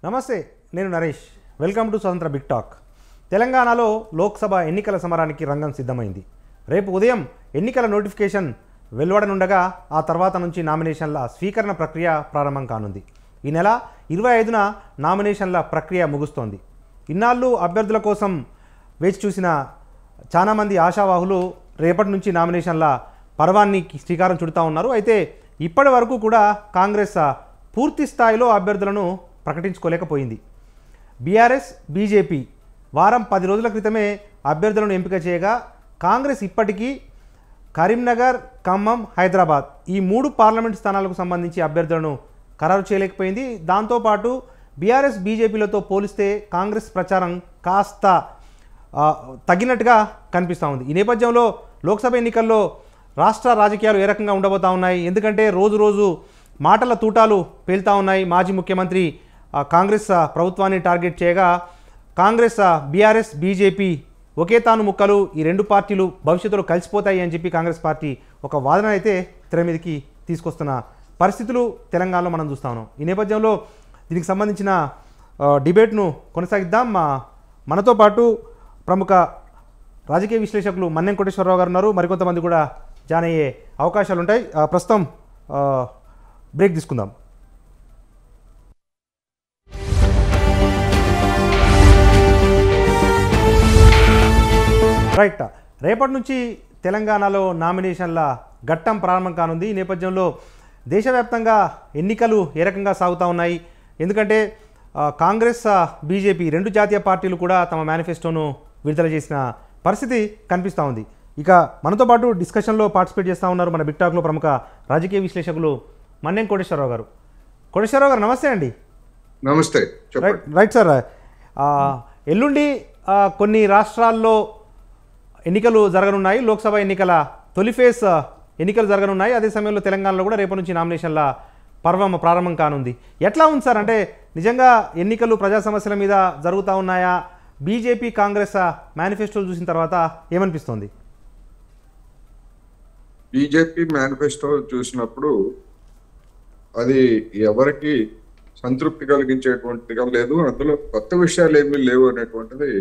నమస్తే, నేను Naresh. Welcome to స్వతంత్ర బిగ్ టాక్. తెలంగాణలో లోక్సభ ఎన్నికల సమరానికి రంగం సిద్ధమైంది. రేపు ఉదయం ఎన్నికల నోటిఫికేషన్ వెలువడనుండగా ఆ తర్వాత నుంచి నామినేషన్ల స్వీకరణ ప్రక్రియ ప్రారంభం కానుంది. ఈ నెల 25న నామినేషన్ల ప్రక్రియ ముగుస్తోంది. ఇన్నాళ్ళు అభ్యర్థుల కోసం వేచి చూసిన చాలామంది ఆశావాహులు రేపటి నుంచి నామినేషన్ల పర్వాన్ని శ్రీకారం చుడుతూ ఉన్నారు. అయితే ఇప్పటి వరకు కూడా కాంగ్రెస్ పూర్తి స్థాయిలో అభ్యర్థులను ప్రకటించుకోలేకపోయింది. బీఆర్ఎస్, బీజేపీ వారం 10 రోజుల క్రితమే అభ్యర్థులను ఎంపిక చేయగా కాంగ్రెస్ ఇప్పటికీ కరీంనగర్, ఖమ్మం, హైదరాబాద్ ఈ 3 పార్లమెంట్ స్థానాలకు సంబంధించి అభ్యర్థులను ఖరారు చేయలేకపోయింది. దాంతోపాటు బీఆర్ఎస్, బీజేపీలతో పోలిస్తే కాంగ్రెస్ ప్రచారం కాస్త తగ్గినట్టుగా కనిపిస్తూ ఉంది. ఈ నేపథ్యంలో లోక్సభ ఎన్నికల్లో రాష్ట్ర రాజకీయాలు ఏ రకంగా ఉండబోతూ ఉన్నాయి? ఎందుకంటే రోజు రోజు మాటల తూటాలు పేలుతూ ఉన్నాయి. మాజీ ముఖ్యమంత్రి కాంగ్రెస్ ప్రభుత్వాన్ని టార్గెట్ చేయగా కాంగ్రెస్, బీఆర్ఎస్, బీజేపీ ఒకే తాను ముక్కలు, ఈ 2 పార్టీలు భవిష్యత్తులో కలిసిపోతాయి అని చెప్పి కాంగ్రెస్ పార్టీ ఒక వాదన అయితే తెర మీదకి తీసుకొస్తున్న పరిస్థితులు తెలంగాణలో మనం చూస్తా ఉన్నాం. ఈ నేపథ్యంలో దీనికి సంబంధించిన డిబేట్ను కొనసాగిద్దాం. మనతో పాటు ప్రముఖ రాజకీయ విశ్లేషకులు మన్నెం కోటేశ్వరరావు గారు ఉన్నారు. మరికొంతమంది కూడా జాయిన్ అయ్యే అవకాశాలు ఉంటాయి. ప్రస్తుతం బ్రేక్ తీసుకుందాం. రైట్, రేపటి నుంచి తెలంగాణలో నామినేషన్ల ఘట్టం ప్రారంభం కానుంది. ఈ నేపథ్యంలో దేశవ్యాప్తంగా ఎన్నికలు ఏ రకంగా సాగుతూ ఉన్నాయి? ఎందుకంటే కాంగ్రెస్, బీజేపీ 2 జాతీయ పార్టీలు కూడా తమ మేనిఫెస్టోను విడుదల చేసిన పరిస్థితి కనిపిస్తూ ఉంది. ఇక మనతో పాటు డిస్కషన్లో పార్టిసిపేట్ చేస్తూ ఉన్నారు మన బిగ్ టాక్లో ప్రముఖ రాజకీయ విశ్లేషకులు మన్నెం కోటేశ్వరరావు గారు. కోటేశ్వరరావు గారు నమస్తే అండి. నమస్తే. రైట్ సార్, ఎల్లుండి కొన్ని రాష్ట్రాల్లో ఎన్నికలు జరగనున్నాయి. లోక్సభ ఎన్నికల తొలి ఫేజ్ ఎన్నికలు జరగనున్నాయి. అదే సమయంలో తెలంగాణలో కూడా రేపటి నుంచి నామినేషన్ల పర్వం ప్రారంభం కానుంది. ఎట్లా ఉంది సార్? అంటే నిజంగా ఎన్నికలు ప్రజా సమస్యల మీద జరుగుతూ ఉన్నాయా? బీజేపీ, కాంగ్రెస్ మేనిఫెస్టోలు చూసిన తర్వాత ఏమనిపిస్తుంది? బీజేపీ మేనిఫెస్టో చూసినప్పుడు అది ఎవరికి సంతృప్తి కలిగించేటువంటిగా లేదు. అందులో కొత్త విషయాలు ఏమీ లేవు అనేటువంటిది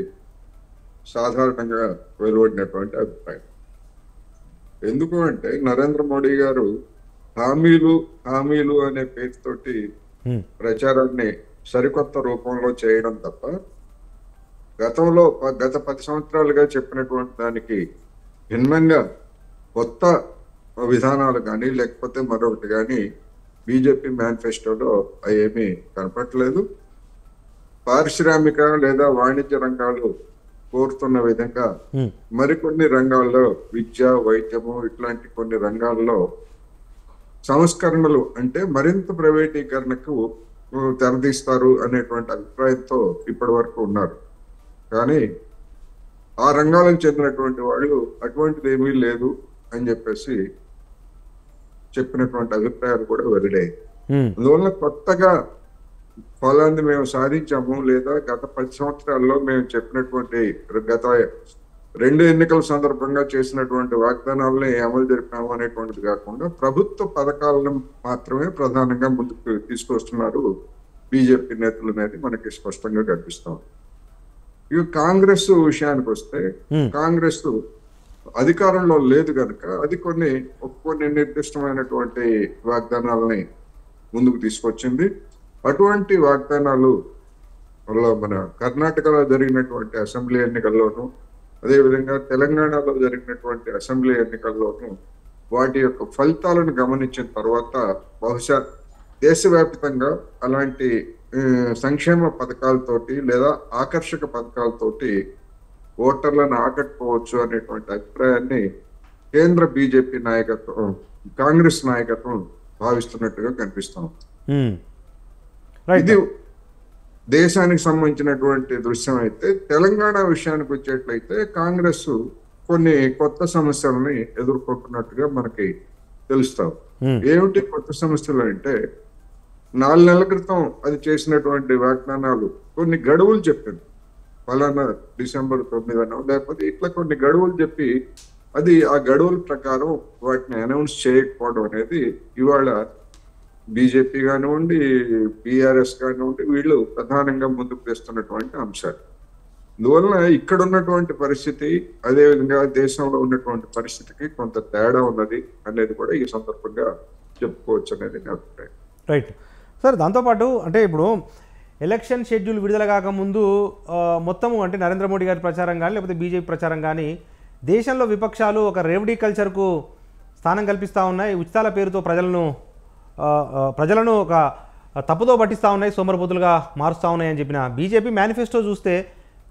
సాధారణంగా వెలువడినటువంటి అభిప్రాయం. ఎందుకు అంటే నరేంద్ర మోడీ గారు హామీలు అనే పేరుతోటి ప్రచారాన్ని సరికొత్త రూపంలో చేయడం తప్ప గత 10 సంవత్సరాలుగా చెప్పినటువంటి దానికి భిన్నంగా కొత్త విధానాలు కానీ లేకపోతే మరొకటి కానీ బీజేపీ మేనిఫెస్టోలో ఏమీ కనపట్లేదు. పారిశ్రామిక లేదా వాణిజ్య రంగాలు కోరుతున్న విధంగా మరికొన్ని రంగాల్లో విద్య, వైద్యము ఇట్లాంటి కొన్ని రంగాల్లో సంస్కరణలు అంటే మరింత ప్రైవేటీకరణకు తెరదీస్తారు అనేటువంటి అభిప్రాయంతో ఇప్పటి వరకు ఉన్నారు. కానీ ఆ రంగాలకు చెందినటువంటి వాళ్ళు అటువంటిది ఏమీ లేదు అని చెప్పేసి చెప్పినటువంటి అభిప్రాయాలు కూడా వెల్లడయ్యాయి. అందువల్ల కొత్తగా ఫలాన్ని మేము సాధించాము లేదా గత 10 సంవత్సరాల్లో మేము చెప్పినటువంటి గత 2 ఎన్నికల సందర్భంగా చేసినటువంటి వాగ్దానాలని అమలు జరిపాము అనేటువంటిది కాకుండా ప్రభుత్వ పథకాలను మాత్రమే ప్రధానంగా ముందుకు తీసుకొస్తున్నారు బీజేపీ నేతలు అనేది మనకి స్పష్టంగా కనిపిస్తాం. ఇక కాంగ్రెస్ విషయానికి వస్తే కాంగ్రెస్ అధికారంలో లేదు కనుక అది కొన్ని నిర్దిష్టమైనటువంటి వాగ్దానాలని ముందుకు తీసుకొచ్చింది. అటువంటి వాగ్దానాలు మన కర్ణాటకలో జరిగినటువంటి అసెంబ్లీ ఎన్నికల్లోనూ అదేవిధంగా తెలంగాణలో జరిగినటువంటి అసెంబ్లీ ఎన్నికల్లోనూ వాటి యొక్క ఫలితాలను గమనించిన తర్వాత బహుశా దేశవ్యాప్తంగా అలాంటి సంక్షేమ పథకాలతోటి లేదా ఆకర్షక పథకాలతోటి ఓటర్లను ఆకట్టుకోవచ్చు అనేటువంటి అభిప్రాయాన్ని కేంద్ర బీజేపీ నాయకత్వం, కాంగ్రెస్ నాయకత్వం భావిస్తున్నట్టుగా కనిపిస్తాం. ఇది దేశానికి సంబంధించినటువంటి దృశ్యం. అయితే తెలంగాణ విషయానికి వచ్చేట్లయితే కాంగ్రెస్ కొన్ని కొత్త సమస్యలని ఎదుర్కొంటున్నట్టుగా మనకి తెలుస్తాం. ఏమిటి కొత్త సమస్యలు అంటే 4 నెలల క్రితం అది చేసినటువంటి వాగ్దానాలు కొన్ని గడువులు చెప్పింది. ఫలానా డిసెంబర్ 9 లేకపోతే ఇట్లా కొన్ని గడువులు చెప్పి అది ఆ గడువుల ప్రకారం వాటిని అనౌన్స్ చేయకపోవడం అనేది ఇవాళ బీజేపీ కానివ్వండి, బీఆర్ఎస్ కానివ్వండి, వీళ్ళు ప్రధానంగా ముందుకు తెస్తున్నటువంటి అంశాలు. అందువలన ఇక్కడ ఉన్నటువంటి పరిస్థితి అదేవిధంగా దేశంలో ఉన్నటువంటి పరిస్థితికి కొంత తేడా ఉన్నది అనేది కూడా ఈ సందర్భంగా చెప్పుకోవచ్చు అనేది నా అభిప్రాయం. Right sir. దాంతోపాటు అంటే ఇప్పుడు ఎలక్షన్ షెడ్యూల్ విడుదల కాకముందు మొత్తము అంటే నరేంద్ర మోడీ గారి ప్రచారం కానీ లేకపోతే బీజేపీ ప్రచారం కానీ దేశంలో విపక్షాలు ఒక రేవడీ కల్చర్కు స్థానం కల్పిస్తూ ఉన్నాయి, ఉచితాల పేరుతో ప్రజలను ఒక తప్పుదో పట్టిస్తూ ఉన్నాయి, సోమరపోతులుగా మారుస్తూ ఉన్నాయి అని చెప్పిన బీజేపీ మేనిఫెస్టో చూస్తే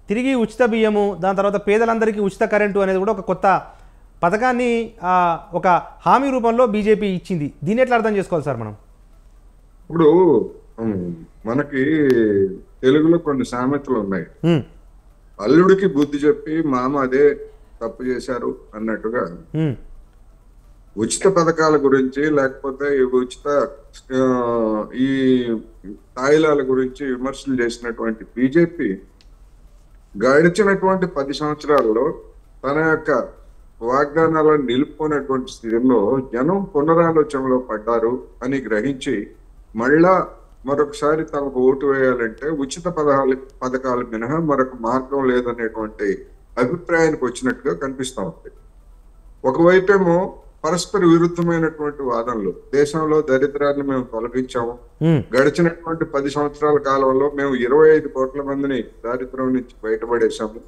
తిరిగి ఉచిత బియ్యము, దాని తర్వాత పేదలందరికీ ఉచిత కరెంటు అనేది కూడా ఒక కొత్త పథకాన్ని ఒక హామీ రూపంలో బీజేపీ ఇచ్చింది. దీన్ని ఎట్లా అర్థం చేసుకోవాలి సార్ మనం? ఇప్పుడు మనకి తెలుగులో కొన్ని సామెతలు ఉన్నాయి. అల్లుడికి బుద్ధి చెప్పి మామ అదే తప్పు చేశారు అన్నట్టుగా ఉచిత పథకాల గురించి లేకపోతే ఉచిత ఈ తాయిలాల గురించి విమర్శలు చేసినటువంటి బీజేపీ గడిచినటువంటి 10 సంవత్సరాల్లో తన యొక్క వాగ్దానాలను నిలుపుకున్నటువంటి స్థితిలో జనం పునరాలోచనలో పడ్డారు అని గ్రహించి మళ్ళా మరొకసారి తమకు ఓటు వేయాలంటే ఉచిత పథకాలు మినహా మరొక మార్గం లేదనేటువంటి అభిప్రాయానికి వచ్చినట్టుగా కనిపిస్తా ఉంది. ఒకవైపేమో పరస్పర విరుద్ధమైనటువంటి వాదనలు, దేశంలో దరిద్రాన్ని మేము తొలగించాము, గడిచినటువంటి 10 సంవత్సరాల కాలంలో మేము 25 కోట్ల మందిని దారిద్ర్యం నుంచి బయటపడేశాము,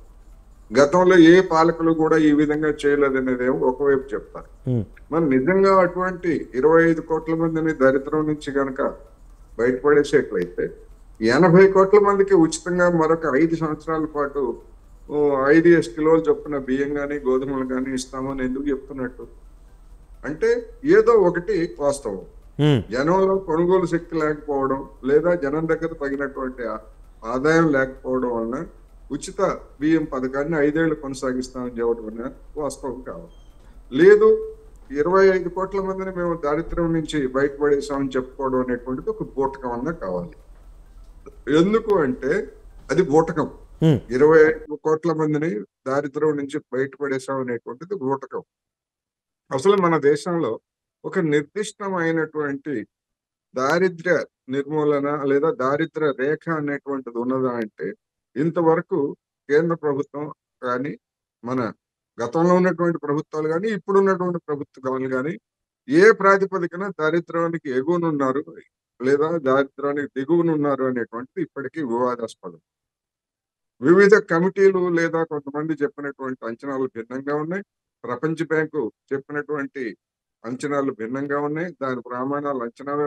గతంలో ఏ పాలకులు కూడా ఈ విధంగా చేయలేదనేదేమో ఒకవైపు చెప్తారు. మరి నిజంగా అటువంటి 25 కోట్ల మందిని దరిద్రం నుంచి గనక బయటపడేసేట్లయితే 80 కోట్ల మందికి ఉచితంగా మరొక 5 సంవత్సరాల పాటు 5 కిలోలు చొప్పున బియ్యం కానీ గోధుమలు కానీ ఇస్తామని ఎందుకు చెప్తున్నట్టు? అంటే ఏదో ఒకటి వాస్తవం, జనంలో కొనుగోలు శక్తి లేకపోవడం లేదా జనం దగ్గర తగినటువంటి ఆదాయం లేకపోవడం వలన ఉచిత బియ్యం పథకాన్ని 5 ఏళ్లు కొనసాగిస్తామని చెప్పడం వాస్తవం కావాలి. లేదు 25 కోట్ల మందిని మేము దారిద్ర్యం నుంచి బయటపడేసామని చెప్పుకోవడం అనేటువంటిది ఒక బూటకం అన్నా కావాలి. ఎందుకు అంటే అది బూటకం. 25 కోట్ల మందిని దారిద్ర్యం నుంచి బయటపడేసాం అనేటువంటిది బూటకం. అసలు మన దేశంలో ఒక నిర్దిష్టమైనటువంటి దారిద్ర్య నిర్మూలన లేదా దారిద్ర్య రేఖ అనేటువంటిది ఉన్నదా అంటే ఇంతవరకు కేంద్ర ప్రభుత్వం కానీ మన గతంలో ఉన్నటువంటి ప్రభుత్వాలు కానీ ఇప్పుడు ఉన్నటువంటి ప్రభుత్వాలు కానీ ఏ ప్రాతిపదికన దారిద్ర్యానికి ఎగువనున్నారు లేదా దారిద్ర్యానికి దిగువనున్నారు అనేటువంటిది ఇప్పటికీ వివాదాస్పదం. వివిధ కమిటీలు లేదా కొంతమంది చెప్పినటువంటి అంచనాలు భిన్నంగా ఉన్నాయి. ప్రపంచ బ్యాంకు చెప్పినటువంటి అంచనాలు భిన్నంగా ఉన్నాయి, దాని ప్రమాణాలు అంచనాలు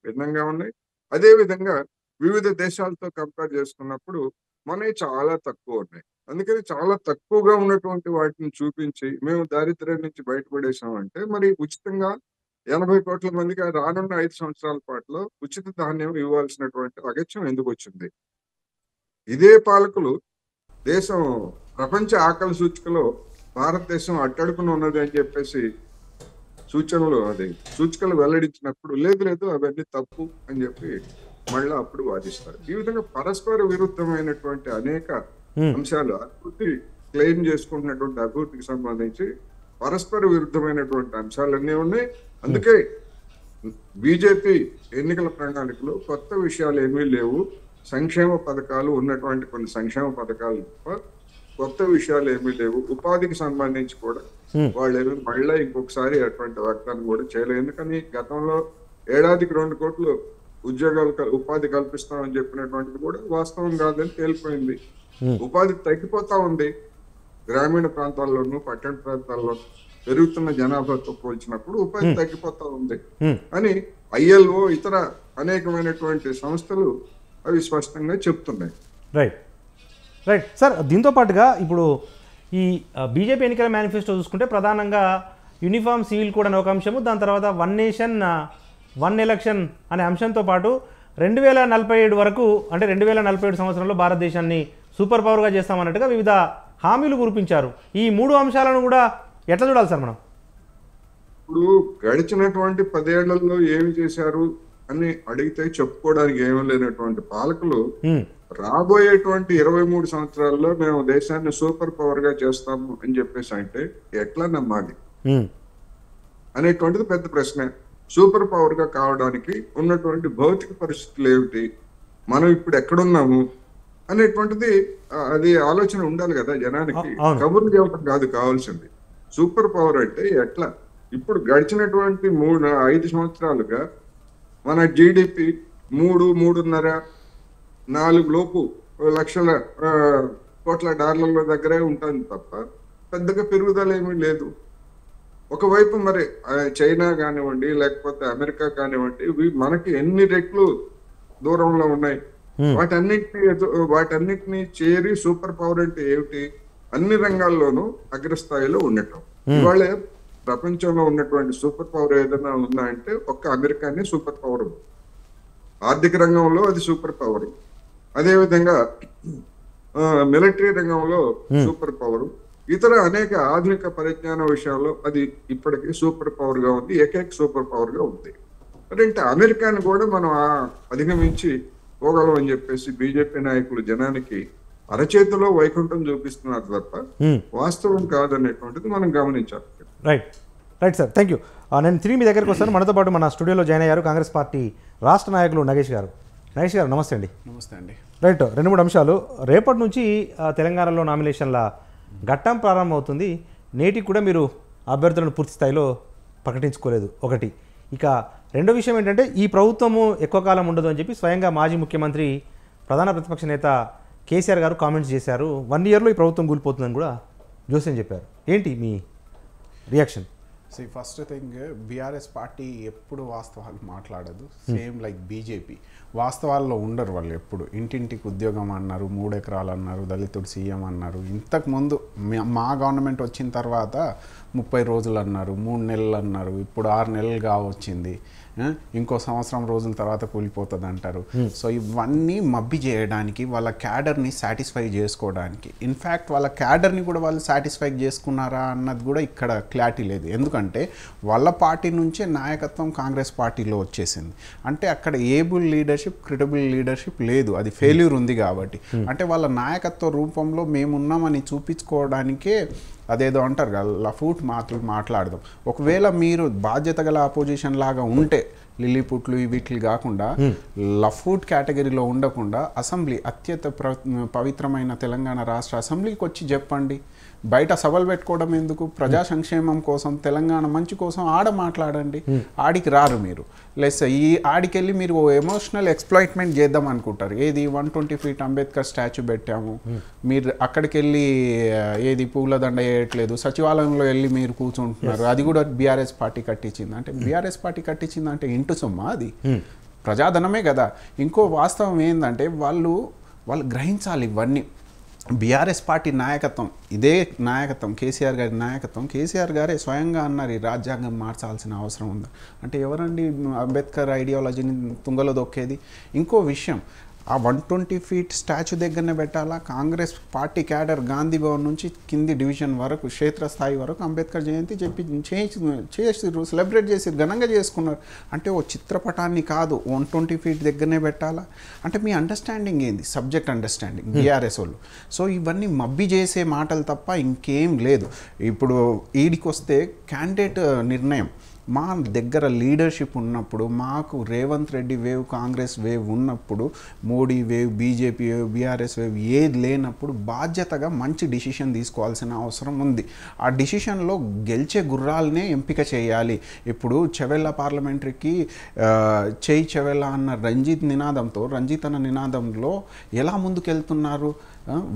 భిన్నంగా ఉన్నాయి. అదే విధంగా వివిధ దేశాలతో కంపేర్ చేసుకున్నప్పుడు మనవి చాలా తక్కువ ఉన్నాయి. అందుకని చాలా తక్కువగా ఉన్నటువంటి వాటిని చూపించి మేము దారిద్ర్యం నుంచి బయటపడేసామంటే మరి ఉచితంగా 80 కోట్ల మందికి రానున్న 5 సంవత్సరాల పాటులో ఉచిత ధాన్యం ఇవ్వాల్సినటువంటి అగత్యం ఎందుకు వచ్చింది? ఇదే పాలకులు దేశం ప్రపంచ ఆకలి సూచికలో భారతదేశం అట్టడుకుని ఉన్నది అని చెప్పేసి సూచికలు వెల్లడించినప్పుడు లేదు అవన్నీ తప్పు అని చెప్పి మళ్ళీ అప్పుడు వాదిస్తారు. ఈ విధంగా పరస్పర విరుద్ధమైనటువంటి అనేక అంశాలు అభివృద్ధి క్లెయిమ్ చేసుకుంటున్నటువంటి అభివృద్ధికి సంబంధించి పరస్పర విరుద్ధమైనటువంటి అంశాలన్నీ ఉన్నాయి. అందుకే బీజేపీ ఎన్నికల ప్రణాళికలో కొత్త విషయాలు ఏమీ లేవు. సంక్షేమ పథకాలు ఉన్నటువంటి కొన్ని సంక్షేమ పథకాలు తప్ప కొత్త విషయాలు ఏమీ లేవు. ఉపాధికి సంబంధించి కూడా వాళ్ళు ఏమి మళ్ళీ ఇంకొకసారి అటువంటి వాగ్దానం కూడా చేయలేదు. ఎందుకని గతంలో ఏడాదికి 2 కోట్లు ఉపాధి కల్పిస్తామని చెప్పినటువంటిది కూడా వాస్తవం కాదని తేలిపోయింది. ఉపాధి తగ్గిపోతా ఉంది. గ్రామీణ ప్రాంతాల్లోనూ పట్టణ ప్రాంతాల్లో పెరుగుతున్న జనాభాతో పోల్చినప్పుడు ఉపాధి తగ్గిపోతా ఉంది అని ILO ఇతర అనేకమైనటువంటి సంస్థలు అవి స్పష్టంగా చెప్తున్నాయి. Right sir. దీంతో పాటుగా ఇప్పుడు ఈ బీజేపీ ఎన్నికల మేనిఫెస్టో చూసుకుంటే ప్రధానంగా యూనిఫామ్ సివిల్ కోడ్ అనే ఒక అంశము, దాని తర్వాత 1 నేషన్ 1 ఎలక్షన్ అనే అంశంతో పాటు 2047 వరకు అంటే 2047 సంవత్సరంలో భారతదేశాన్ని సూపర్ పవర్గా చేస్తామన్నట్టుగా వివిధ హామీలు కురిపించారు. ఈ 3 అంశాలను కూడా ఎట్లా చూడాలి సార్ మనం? ఇప్పుడు గడిచినటువంటి 10 ఏళ్లలో ఏమి చేశారు అని అడిగితే చెప్పుకోవడానికి ఏమీ లేనటువంటి పాలకులు రాబోయేటువంటి 23 సంవత్సరాల్లో మేము దేశాన్ని సూపర్ పవర్ గా చేస్తాము అని చెప్పేసి అంటే ఎట్లా నమ్మాలి అనేటువంటిది పెద్ద ప్రశ్న. సూపర్ పవర్ గా కావడానికి ఉన్నటువంటి భౌతిక పరిస్థితులు ఏమిటి, మనం ఇప్పుడు ఎక్కడున్నాము అనేటువంటిది అది ఆలోచన ఉండాలి కదా జనానికి. కబుర్లు చెప్పడం కాదు కావాల్సింది. సూపర్ పవర్ అంటే ఎట్లా ఇప్పుడు గడిచినటువంటి 5 సంవత్సరాలుగా మన జీడిపి 3.5-4 లోపు లక్షల కోట్ల డాలర్ల దగ్గరే ఉంటుంది తప్ప పెద్దగా పెరుగుదల ఏమీ లేదు. ఒకవైపు మరి చైనా కానివ్వండి లేకపోతే అమెరికా కానివ్వండి ఇవి మనకి ఎన్ని రెట్లు దూరంలో ఉన్నాయి. వాటన్నిటిని చేరి సూపర్ పవర్ అంటే ఏమిటి, అన్ని రంగాల్లోనూ అగ్రస్థాయిలో ఉండటం. ఇవాళ ప్రపంచంలో ఉన్నటువంటి సూపర్ పవర్ ఏదైనా ఉందా అంటే ఒక్క అమెరికానే సూపర్ పవర్. ఆర్థిక రంగంలో అది సూపర్ పవర్, అదేవిధంగా మిలిటరీ రంగంలో సూపర్ పవర్, ఇతర అనేక ఆధునిక పరిజ్ఞాన విషయాల్లో అది ఇప్పటికీ సూపర్ పవర్ గా ఉంది, ఏకైక సూపర్ పవర్ గా ఉంది. అంటే అమెరికాని కూడా మనం అధిగమించి పోగలం అని చెప్పేసి బీజేపీ నాయకులు జనానికి అరచేతిలో వైకుంఠం చూపిస్తున్నారు తప్ప వాస్తవం కాదనేటువంటిది మనం గమనించాలి. Right sir, thank you. నేను తిరిగి మీ దగ్గరికి వస్తాను. మనతో పాటు మన స్టూడియోలో జాయిన్ అయ్యారు కాంగ్రెస్ పార్టీ రాష్ట్ర నాయకులు నగేష్ గారు. నగేష్ గారు నమస్తే అండి. నమస్తే అండి. రైట్, 2-3 అంశాలు. రేపటి నుంచి తెలంగాణలో నామినేషన్ల ఘట్టం ప్రారంభమవుతుంది. నేటికి కూడా మీరు అభ్యర్థులను పూర్తి స్థాయిలో ప్రకటించుకోలేదు ఒకటి. ఇక రెండో విషయం ఏంటంటే ఈ ప్రభుత్వము ఎక్కువ కాలం ఉండదు అని చెప్పి స్వయంగా మాజీ ముఖ్యమంత్రి ప్రధాన ప్రతిపక్ష నేత కేసీఆర్ గారు కామెంట్స్ చేశారు. 1 ఇయర్లో ఈ ప్రభుత్వం కూలిపోతుందని కూడా జోస్యం చెప్పారు. ఏంటి మీ reaction? First thing, BRS party ఎప్పుడు వాస్తవాలు మాట్లాడదు. సేమ్ లైక్ బీజేపీ వాస్తవాల్లో ఉండరు వాళ్ళు. ఎప్పుడు ఇంటింటికి ఉద్యోగం అన్నారు, 3 ఎకరాలు అన్నారు, దళితుడు సీఎం అన్నారు. ఇంతకుముందు మా గవర్నమెంట్ వచ్చిన తర్వాత 30 రోజులు అన్నారు, 3 నెలలు అన్నారు, ఇప్పుడు 6 నెలలుగా వచ్చింది, ఇంకో సంవత్సరం రోజుల తర్వాత కూలిపోతుంది అంటారు. సో ఇవన్నీ మబ్బి చేయడానికి, వాళ్ళ క్యాడర్ని సాటిస్ఫై చేసుకోవడానికి. ఇన్ఫ్యాక్ట్ వాళ్ళ క్యాడర్ని కూడా వాళ్ళు సాటిస్ఫై చేసుకున్నారా అన్నది కూడా ఇక్కడ క్లారిటీ లేదు. ఎందుకంటే వాళ్ళ పార్టీ నుంచే నాయకత్వం కాంగ్రెస్ పార్టీలో వచ్చేసింది. అంటే అక్కడ ఏబుల్ లీడర్షిప్, క్రెడిబుల్ లీడర్షిప్ లేదు, అది ఫెయిల్యూర్ ఉంది కాబట్టి. అంటే వాళ్ళ నాయకత్వ రూపంలో మేమున్నామని చూపించుకోవడానికే అదేదో అంటారు కదా, లఫూట్ మాటలు మాట్లాడదాం. ఒకవేళ మీరు బాధ్యత గల అపోజిషన్ లాగా ఉంటే లిల్లీపుట్లు వీటిలు కాకుండా లఫూట్ కేటగిరీలో ఉండకుండా అసెంబ్లీ అత్యంత పవిత్రమైన తెలంగాణ రాష్ట్ర అసెంబ్లీకి వచ్చి చెప్పండి. బయట సభలు పెట్టుకోవడం ఎందుకు? ప్రజా సంక్షేమం కోసం, తెలంగాణ మంచి కోసం ఆడ మాట్లాడండి. ఆడికి రారు మీరు. లెస్ ఈ ఆడికెళ్ళి మీరు ఎమోషనల్ ఎక్స్ప్లాయిట్మెంట్ చేద్దాం అనుకుంటారు. ఏది 120 ఫీట్ అంబేద్కర్ స్టాచ్యూ పెట్టాము, మీరు అక్కడికి వెళ్ళి ఏది పూలదండ వేయట్లేదు, సచివాలయంలో వెళ్ళి మీరు కూర్చుంటున్నారు. అది కూడా బీఆర్ఎస్ పార్టీ కట్టించింది. అంటే బీఆర్ఎస్ పార్టీ కట్టించింది అంటే ఇంటు సొమ్మా? అది ప్రజాధనమే కదా. ఇంకో వాస్తవం ఏంటంటే వాళ్ళు గ్రహించాలి ఇవన్నీ. బీఆర్ఎస్ పార్టీ నాయకత్వం, ఇదే నాయకత్వం, కేసీఆర్ గారి నాయకత్వం, కేసీఆర్ గారే స్వయంగా అన్నారు ఈ రాజ్యాంగం మార్చాల్సిన అవసరం ఉంది. అంటే ఎవరండి అంబేద్కర్ ఐడియాలజీని తుంగలో దొక్కేది? ఇంకో విషయం, ఆ 120 ఫీట్ స్టాచ్యూ దగ్గరనే పెట్టాలా? కాంగ్రెస్ పార్టీ క్యాడర్ గాంధీ భవన్ నుంచి కింది డివిజన్ వరకు, క్షేత్రస్థాయి వరకు అంబేద్కర్ జయంతి చేసిర్రు, సెలబ్రేట్ చేసి ఘనంగా చేసుకున్నారు. అంటే ఓ చిత్రపటాన్ని కాదు, 120 ఫీట్ దగ్గరనే పెట్టాలా? అంటే మీ అండర్స్టాండింగ్ ఏంది? సబ్జెక్ట్ అండర్స్టాండింగ్ బీఆర్ఎస్ వాళ్ళు. సో ఇవన్నీ మబ్బి చేసే మాటలు తప్ప ఇంకేం లేదు. ఇప్పుడు ఈడికి వస్తే క్యాండిడేట్ నిర్ణయం, మా దగ్గర లీడర్షిప్ ఉన్నప్పుడు, మాకు రేవంత్ రెడ్డి వేవ్, కాంగ్రెస్ వేవ్ ఉన్నప్పుడు, Modi wave, BJP wave, BRS wave ఏది లేనప్పుడు బాధ్యతగా మంచి డిసిషన్ తీసుకోవాల్సిన అవసరం ఉంది. ఆ డిసిషన్లో గెలిచే గుర్రాలనే ఎంపిక చేయాలి. ఇప్పుడు చెవెళ్ళ పార్లమెంటరీకి చేయి చెవెళ్ళ అన్న రంజిత్ అన్న నినాదంలో ఎలా ముందుకెళ్తున్నారు?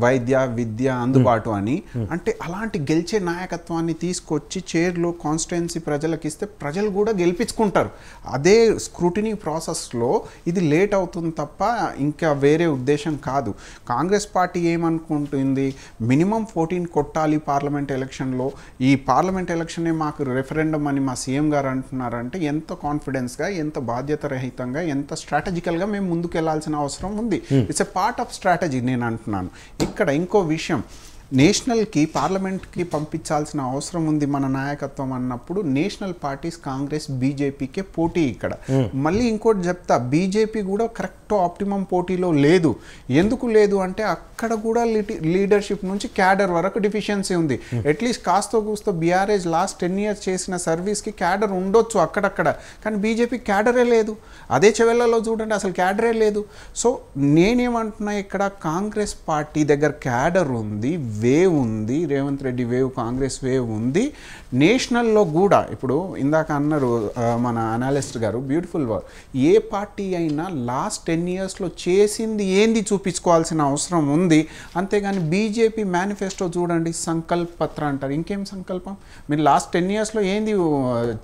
వైద్య, విద్య, అందుబాటు అని. అంటే అలాంటి గెలిచే నాయకత్వాన్ని తీసుకొచ్చి చైర్లో కాన్స్టిట్యుయెన్సీ ప్రజలకు ఇస్తే ప్రజలు కూడా గెలిపించుకుంటారు. అదే స్క్రూటినీ ప్రాసెస్లో ఇది లేట్ అవుతుంది తప్ప ఇంకా వేరే ఉద్దేశం కాదు. కాంగ్రెస్ పార్టీ ఏమనుకుంటుంది? మినిమం 14 కొట్టాలి పార్లమెంట్ ఎలక్షన్లో. ఈ పార్లమెంట్ ఎలక్షనే మాకు రెఫరెండం అని మా సీఎం గారు అంటున్నారంటే ఎంత కాన్ఫిడెన్స్గా, ఎంత బాధ్యత రహితంగా, ఎంత స్ట్రాటజికల్గా మేము ముందుకు వెళ్లాల్సిన అవసరం ఉంది. It's a part of strategy నేను అంటున్నాను. ఇక్కడ ఇంకో విషయం, నేషనల్కి పార్లమెంట్కి పంపించాల్సిన అవసరం ఉంది మన నాయకత్వం అన్నప్పుడు నేషనల్ పార్టీస్ కాంగ్రెస్ బీజేపీకే పోటీ ఇక్కడ. మళ్ళీ ఇంకోటి చెప్తా, బీజేపీ కూడా కరెక్ట్ ఆప్టిమం పోటీలో లేదు. ఎందుకు లేదు అంటే అక్కడ కూడా లీడర్షిప్ నుంచి క్యాడర్ వరకు డిఫిషియన్సీ ఉంది. అట్లీస్ట్ కాస్తో కూస్తో బీఆర్ఎస్ లాస్ట్ 10 years చేసిన సర్వీస్కి క్యాడర్ ఉండొచ్చు అక్కడక్కడ, కానీ బీజేపీ క్యాడరే లేదు. అదే చెవెళ్లలో చూడండి అసలు క్యాడరే లేదు. సో నేనేమంటున్నా, ఇక్కడ కాంగ్రెస్ పార్టీ దగ్గర క్యాడర్ ఉంది, వేవ్ ఉంది, రేవంత్ రెడ్డి వేవ్, కాంగ్రెస్ వేవ్ ఉంది. నేషనల్లో కూడా ఇప్పుడు ఇందాక అన్నారు మన అనలిస్ట్ గారు, బ్యూటిఫుల్ వర్క్. ఏ పార్టీ అయినా లాస్ట్ 10 yearsలో చేసింది ఏంది చూపించుకోవాల్సిన అవసరం ఉంది. అంతేగాని బీజేపీ మేనిఫెస్టో చూడండి, సంకల్ప పత్ర అంటారు. ఇంకేం సంకల్పం? మీరు లాస్ట్ 10 yearsలో ఏంది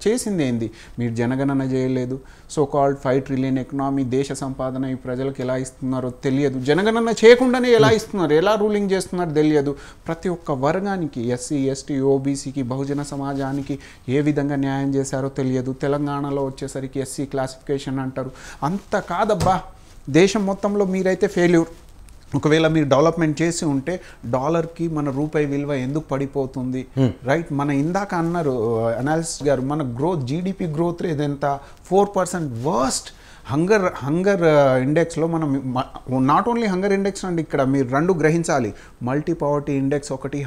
చేసింది ఏంది? మీరు జనగణన చేయలేదు. సో కాల్డ్ 5 trillion ఎకనామీ, దేశ సంపాదన ఈ ప్రజలకు ఎలా ఇస్తున్నారో తెలియదు. జనగణన చేయకుండానే ఎలా ఇస్తున్నారు, ఎలా రూలింగ్ చేస్తున్నారు తెలియదు. ప్రతి ఒక్క వర్గానికి, ఎస్సీ ఎస్టీ ఓబీసీకి, బహుజన సమాజానికి ఏ విధంగా న్యాయం చేశారో తెలియదు. తెలంగాణలో వచ్చేసరికి ఎస్సీ క్లాసిఫికేషన్ అంటారు. అంత కాదబ్బా, దేశం మొత్తంలో మీరైతే ఫెయిల్యూర్. ఒకవేళ మీరు డెవలప్మెంట్ చేసి ఉంటే డాలర్కి మన రూపాయి విలువ ఎందుకు పడిపోతుంది? రైట్, మన ఇందాక అన్నారు అనాలిస్ట్ గారు, మన గ్రోత్, జీడిపి గ్రోత్ రేట్ ఎంత? 4%. వర్స్ట్ హంగర్ ఇండెక్స్లో మనం, నాట్ ఓన్లీ హంగర్ ఇండెక్స్ అండి, ఇక్కడ మీరు రెండు గ్రహించాలి. మల్టీ పవర్టీ ఇండెక్స్ ఒకటి,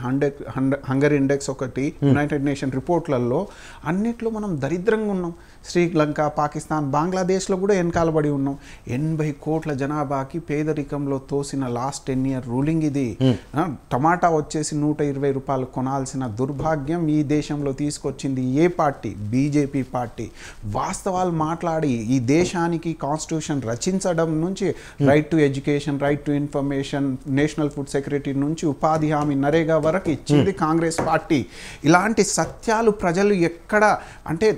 హంగర్ ఇండెక్స్ ఒకటి, యునైటెడ్ నేషన్ రిపోర్ట్లలో అన్నిట్లో మనం దరిద్రంగా ఉన్నాం. శ్రీలంక, పాకిస్తాన్, బంగ్లాదేశ్లో కూడా వెనకాలబడి ఉన్నాం. 80 కోట్ల జనాభాకి పేదరికంలో తోసిన లాస్ట్ 10 year రూలింగ్ ఇది. టమాటా వచ్చేసి 120 రూపాయలు కొనాల్సిన దుర్భాగ్యం ఈ దేశంలో తీసుకొచ్చింది ఏ పార్టీ? BJP party. వాస్తవాలు మాట్లాడి ఈ దేశానికి కాన్స్టిట్యూషన్ రచించడం నుంచి, right to education, right to information, national food security నుంచి ఉపాధి హామీ, నరేగా వరకు ఇచ్చింది కాంగ్రెస్ పార్టీ. ఇలాంటి సత్యాలు ప్రజలు ఎక్కడ అంటే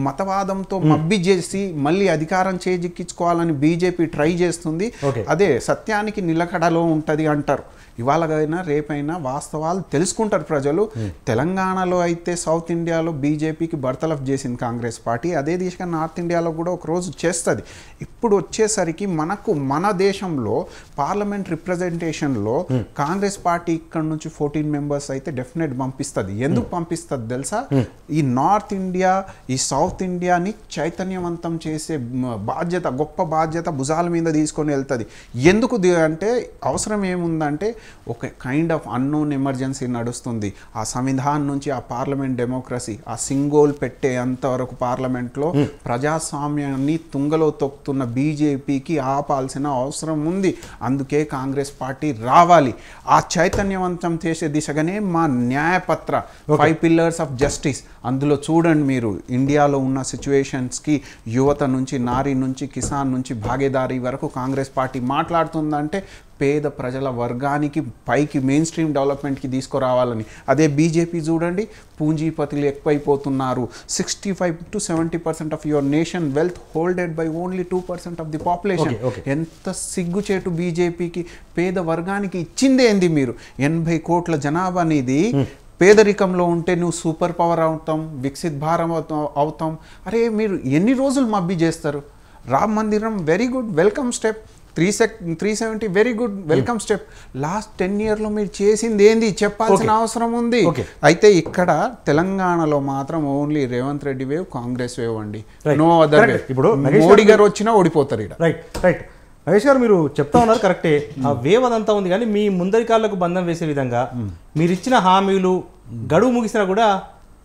మతవాదంతో మబ్బి చేసి మళ్ళీ అధికారం చేజిక్కించుకోవాలని బీజేపీ ట్రై చేస్తుంది. అదే సత్యానికి నిలకడలో ఉంటుంది అంటారు. ఇవాళైనా రేపైనా వాస్తవాలు తెలుసుకుంటారు ప్రజలు. తెలంగాణలో అయితే సౌత్ ఇండియాలో బీజేపీకి బర్తలఫ్ చేసింది కాంగ్రెస్ పార్టీ. అదే దిశగా నార్త్ ఇండియాలో కూడా ఒక రోజు చేస్తుంది. ఇప్పుడు వచ్చేసరికి మనకు మన దేశంలో పార్లమెంట్ రిప్రజెంటేషన్లో కాంగ్రెస్ పార్టీ ఇక్కడ నుంచి 14 members అయితే డెఫినెట్ పంపిస్తుంది. ఎందుకు పంపిస్తుంది తెలుసా? ఈ నార్త్ ఇండియా, ఈ సౌత్ ఇండియాని చైతన్యవంతం చేసే బాధ్యత, గొప్ప బాధ్యత భుజాల మీద తీసుకొని వెళ్తుంది. ఎందుకు అంటే అవసరం ఏముందంటే, ఒక కైండ్ ఆఫ్ అన్నోన్ ఎమర్జెన్సీ నడుస్తుంది. ఆ సంవిధానం నుంచి, ఆ పార్లమెంట్ డెమోక్రసీ, ఆ సింగోల్ పెట్టేంతవరకు పార్లమెంట్లో ప్రజాస్వామ్యాన్ని తుంగలో తొక్కుతున్న బీజేపీకి ఆపాల్సిన అవసరం ఉంది. అందుకే కాంగ్రెస్ పార్టీ రావాలి. ఆ చైతన్యవంతం చేసే దిశగానే మా న్యాయపత్ర 5 pillars ఆఫ్ జస్టిస్. అందులో చూడండి మీరు, ఇండియాలో ఉన్న సిచ్యువేషన్స్కి యువత నుంచి, నారీ నుంచి, కిసాన్ నుంచి, భాగీదారీ వరకు కాంగ్రెస్ పార్టీ మాట్లాడుతుందంటే పేద ప్రజల వర్గానికి పైకి మెయిన్ స్ట్రీమ్ డెవలప్మెంట్కి తీసుకురావాలని. అదే బీజేపీ చూడండి, పూంజీపతులు ఎక్కువైపోతున్నారు. 65 to 70% of your nation wealth హోల్డెడ్ by only 2% of the population. ఎంత సిగ్గుచేటు బీజేపీకి. పేద వర్గానికి ఇచ్చిందే ఏంది మీరు? 80 కోట్ల జనాభా అనేది పేదరికంలో ఉంటే నువ్వు సూపర్ పవర్ అవుతాం, వికసిత్ భారత్ అవుతాం. అరే మీరు ఎన్ని రోజులు మబ్బి చేస్తారు? రామ్ మందిరం very good, welcome step. 370 very good, welcome step. Last 10 yearsలో మీరు చేసింది ఏంది చెప్పాల్సిన అవసరం ఉంది. అయితే ఇక్కడ తెలంగాణలో మాత్రం only Revanth Reddy wave, Congress wave అండి. No other way. ఇప్పుడు మోడీ గారు వచ్చినా ఓడిపోతారు ఇక్కడ. రైట్ మహేష్ గారు, మీరు చెప్తా ఉన్నారు కరెక్టే. ఆ వేవ్ అదంతా ఉంది, కానీ మీ ముందరి కాళ్ళకు బంధం వేసే విధంగా మీరు ఇచ్చిన హామీలు గడువు ముగిసినా కూడా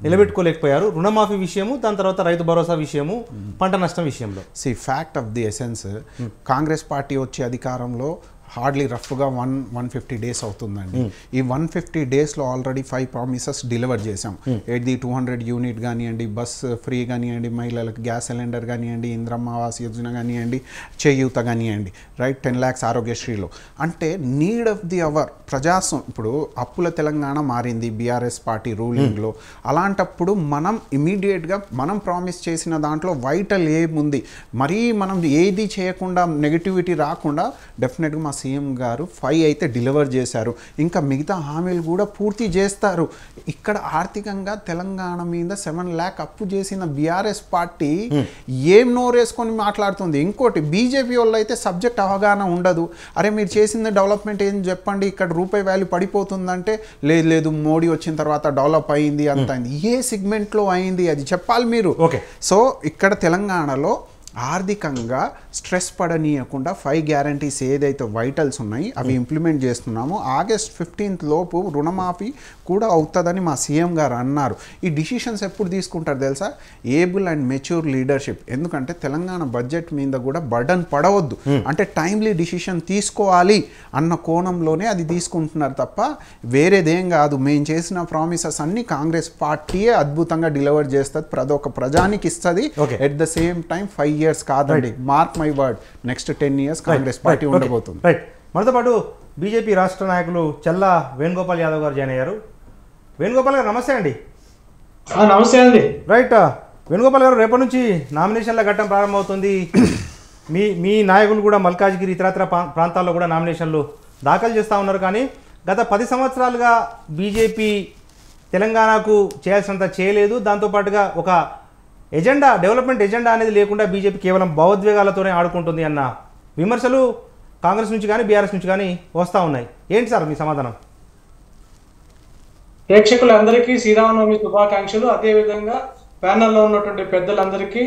నిలబెట్టుకోలేకపోయారు. రుణమాఫీ విషయము, దాని తర్వాత రైతు భరోసా విషయము, పంట నష్టం విషయంలో. Fact of the essence, Congress party వచ్చే అధికారంలో హార్డ్లీ రఫ్గా 150 days అవుతుందండి. ఈ 150 daysలో ఆల్రెడీ 5 promises డెలివర్ చేసాం. ఏది 200 యూనిట్ కానివ్వండి, బస్ ఫ్రీ కానివ్వండి, మహిళలకు గ్యాస్ సిలిండర్ కానివ్వండి, ఇంద్రమ్మ ఆవాస్ యోజన కానివ్వండి, చేయూత కానివ్వండి, రైట్ 10 lakhs ఆరోగ్యశ్రీలో. అంటే నీడ్ ఆఫ్ ది అవర్ ప్రజాస్వామ్యం. ఇప్పుడు అప్పుల తెలంగాణ మారింది బీఆర్ఎస్ పార్టీ రూలింగ్లో. అలాంటప్పుడు మనం ఇమీడియట్గా మనం ప్రామిస్ చేసిన దాంట్లో వైటల్ ఏముంది, మరీ మనం ఏది చేయకుండా నెగిటివిటీ రాకుండా డెఫినెట్గా మా సీఎం గారు 5 అయితే డెలివర్ చేశారు, ఇంకా మిగతా హామీలు కూడా పూర్తి చేస్తారు. ఇక్కడ ఆర్థికంగా తెలంగాణ మీద 7 lakh అప్పు చేసిన బీఆర్ఎస్ పార్టీ ఏం నోరేసుకొని మాట్లాడుతుంది. ఇంకోటి బీజేపీ వాళ్ళు అయితే సబ్జెక్ట్ అవగాహన ఉండదు. అరే మీరు చేసిన డెవలప్మెంట్ ఏం చెప్పండి, ఇక్కడ రూపాయి వాల్యూ పడిపోతుందంటే లేదు లేదు మోడీ వచ్చిన తర్వాత డెవలప్ అయింది అంత అయింది. ఏ సెగ్మెంట్లో అయింది అది చెప్పాలి మీరు. సో ఇక్కడ తెలంగాణలో ఆర్థికంగా స్ట్రెస్ పడనీయకుండా 5 గ్యారంటీస్ ఏదైతే వైటల్స్ ఉన్నాయి అవి ఇంప్లిమెంట్ చేస్తున్నాము. August 15th లోపు రుణమాఫీ కూడా అవుతుందని మా సీఎం గారు అన్నారు. ఈ డిసిషన్స్ ఎప్పుడు తీసుకుంటారు తెలుసా? Able and mature leadership. ఎందుకంటే తెలంగాణ బడ్జెట్ మీద కూడా బర్డన్ పడవద్దు, అంటే టైమ్లీ డిసిషన్ తీసుకోవాలి అన్న కోణంలోనే అది తీసుకుంటున్నారు తప్ప వేరేదేం కాదు. మేము చేసిన ప్రామిసెస్ అన్ని కాంగ్రెస్ పార్టీయే అద్భుతంగా డెలివర్ చేస్తుంది, ప్రతి ప్రజానికి ఇస్తుంది. At the same time 5 years కాదండి, mark my word, next 10 years Congress party ఉండబోతుంది. రైట్. మనతో పాటు బీజేపీ రాష్ట్ర నాయకులు చల్లా వేణుగోపాల్ యాదవ్ గారు జాయిన్ అయ్యారు. వేణుగోపాల్ గారు నమస్తే అండి. నమస్తే అండి. రైట్. వేణుగోపాల్ గారు, రేపటి నుంచి నామినేషన్ల ఘట్టం ప్రారంభమవుతుంది. మీ నాయకులు కూడా మల్కాజ్గిరి ఇతరత్ర ప్రాంతాల్లో కూడా నామినేషన్లు దాఖలు చేస్తూ ఉన్నారు. కానీ గత 10 సంవత్సరాలుగా బీజేపీ తెలంగాణకు చేయాల్సినంత చేయలేదు. దాంతోపాటుగా ఒక ఎజెండా, డెవలప్మెంట్ ఎజెండా అనేది లేకుండా బీజేపీ కేవలం భావోద్వేగాలతోనే ఆడుకుంటుంది అన్న విమర్శలు కాంగ్రెస్ నుంచి కానీ బీఆర్ఎస్ నుంచి కానీ వస్తూ ఉన్నాయి. ఏంటి సార్ మీ సమాధానం? ప్రేక్షకులందరికీ శ్రీరామనవమి శుభాకాంక్షలు. అదేవిధంగా ప్యానల్లో ఉన్నటువంటి పెద్దలందరికీ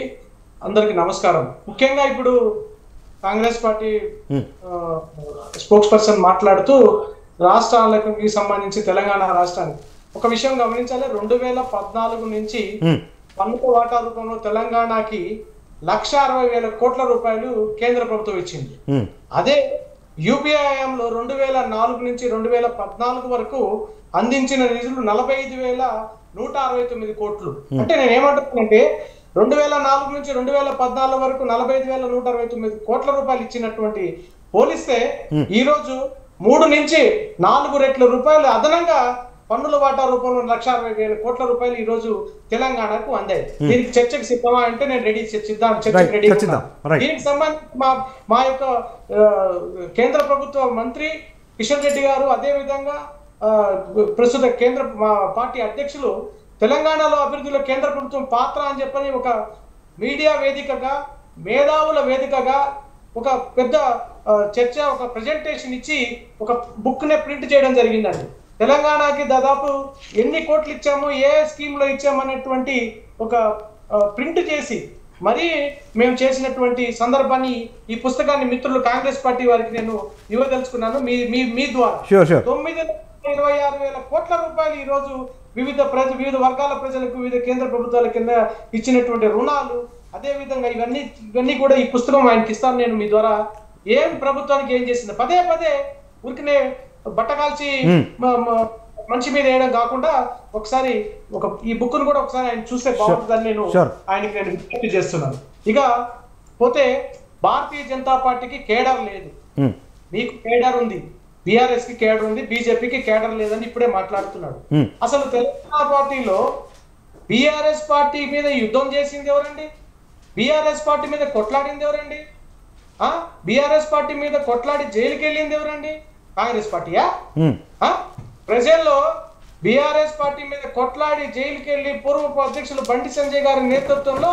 నమస్కారం. ముఖ్యంగా ఇప్పుడు కాంగ్రెస్ పార్టీ స్పోక్స్ పర్సన్ మాట్లాడుతూ రాష్ట్రాలకు సంబంధించి తెలంగాణ రాష్ట్రానికి ఒక విషయం గమనించాలి. 2014 నుంచి పన్నుల వాటా రూపంలో తెలంగాణకి 1,60,000 కోట్ల రూపాయలు కేంద్ర ప్రభుత్వం ఇచ్చింది. అదే యూపీఐఎంలో 2004 నుంచి 2014 వరకు అందించిన నిధులు 45,169 కోట్లు. అంటే నేను ఏమంటున్నానంటే 2004 నుంచి 2014 వరకు 45,169 కోట్ల రూపాయలు ఇచ్చినటువంటి పోలిస్తే ఈ రోజు 3 నుంచి 4 రెట్ల రూపాయలు అదనంగా పన్నుల వాటా రూపంలో 1,60,000 కోట్ల రూపాయలు ఈ రోజు తెలంగాణకు అందాయి. దీనికి చర్చకు సిద్ధమా అంటే నేను రెడీ చర్చకు రెడీ. దీనికి సంబంధించి మా యొక్క కేంద్ర ప్రభుత్వ మంత్రి కిషన్ రెడ్డి గారు, అదే విధంగా ప్రస్తుత కేంద్ర పార్టీ అధ్యక్షులు తెలంగాణలో అభివృద్ధిలో కేంద్ర ప్రభుత్వం పాత్ర అని చెప్పని ఒక మీడియా వేదికగా, మేధావుల వేదికగా ఒక పెద్ద చర్చ, ఒక ప్రెజెంటేషన్ ఇచ్చి ఒక బుక్ నే ప్రింట్ చేయడం జరిగిందండి. తెలంగాణకి దాదాపు ఎన్ని కోట్లు ఇచ్చాము, ఏ స్కీమ్ లో ఇచ్చాము అనేటువంటి ఒక ప్రింట్ చేసి మరి మేము చేసినటువంటి సందర్భాన్ని ఈ పుస్తకాన్ని మిత్రులు కాంగ్రెస్ పార్టీ వారికి నేను ఇవ్వదలుచుకున్నాను మీ ద్వారా. 926,000 కోట్ల రూపాయలు ఈ రోజు వివిధ వర్గాల ప్రజలకు, వివిధ కేంద్ర ప్రభుత్వాల కింద ఇచ్చినటువంటి రుణాలు, అదే విధంగా ఇవన్నీ కూడా ఈ పుస్తకం ఆయనకి ఇస్తాను నేను మీ ద్వారా. ఏం ప్రభుత్వానికి ఏం చేసింది, పదే పదే ఉరికినే బట్టకాల్చి మంచి మీద వేయడం కాకుండా ఒకసారి ఈ బుక్ ను కూడా ఒకసారి ఆయన చూస్తే బాగుంటుందని నేను ఆయనకి విజ్ఞప్తి చేస్తున్నాను. ఇక పోతే భారతీయ జనతా పార్టీకి కేడర్ లేదు, మీకు కేడర్ ఉంది, బీఆర్ఎస్ కి కేడర్ ఉంది, బీజేపీకి కేడర్ లేదని ఇప్పుడే మాట్లాడుతున్నాడు. అసలు తెలంగాణ పార్టీలో బీఆర్ఎస్ పార్టీ మీద యుద్ధం చేసింది ఎవరండి? బీఆర్ఎస్ పార్టీ మీద కొట్లాడింది ఎవరండి? బీఆర్ఎస్ పార్టీ మీద కొట్లాడి జైలుకి వెళ్ళింది ఎవరండి? కాంగ్రెస్ పార్టీయా? ప్రజల్లో బీఆర్ఎస్ పార్టీ మీద కొట్లాడి జైలుకి వెళ్ళి పూర్వపు అధ్యక్షులు బండి సంజయ్ గారి నేతృత్వంలో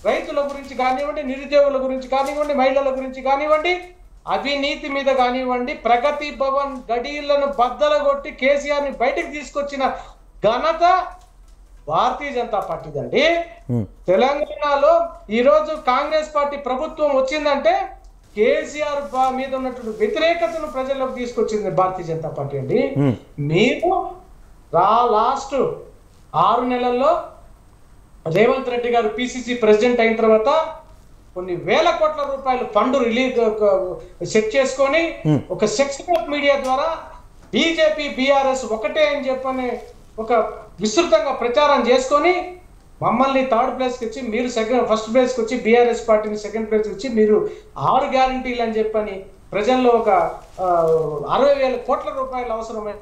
రైతుల గురించి కానివ్వండి, నిరుద్యోగుల గురించి కానివ్వండి, మహిళల గురించి కానివ్వండి, అవినీతి మీద కానివ్వండి, ప్రగతి భవన్ గడీలను బద్దలగొట్టి కేసీఆర్ ని బయటకు తీసుకొచ్చిన ఘనత భారతీయ జనతా పార్టీదండి. తెలంగాణలో ఈ రోజు కాంగ్రెస్ పార్టీ ప్రభుత్వం వచ్చిందంటే కేసీఆర్ మీద ఉన్నటువంటి వ్యతిరేకతను ప్రజల్లోకి తీసుకొచ్చింది భారతీయ జనతా పార్టీ అండి. మీరు లాస్ట్ 6 నెలల్లో రేవంత్ రెడ్డి గారు పిసిసి ప్రెసిడెంట్ అయిన తర్వాత కొన్ని వేల కోట్ల రూపాయలు ఫండ్ రిలీజ్ సెట్ చేసుకొని ఒక సెక్షన్ ఆఫ్ మీడియా ద్వారా బీజేపీ బీఆర్ఎస్ ఒకటే అని చెప్పని ఒక విస్తృతంగా ప్రచారం చేసుకొని మమ్మల్ని 3rd ప్లేస్కి వచ్చి, మీరు ఫస్ట్ ప్లేస్కి వచ్చి, బీఆర్ఎస్ పార్టీని 2nd ప్లేస్కి వచ్చి మీరు 6 గ్యారంటీలు అని చెప్పని ప్రజల్లో ఒక 60,000 కోట్ల రూపాయలు అవసరమైన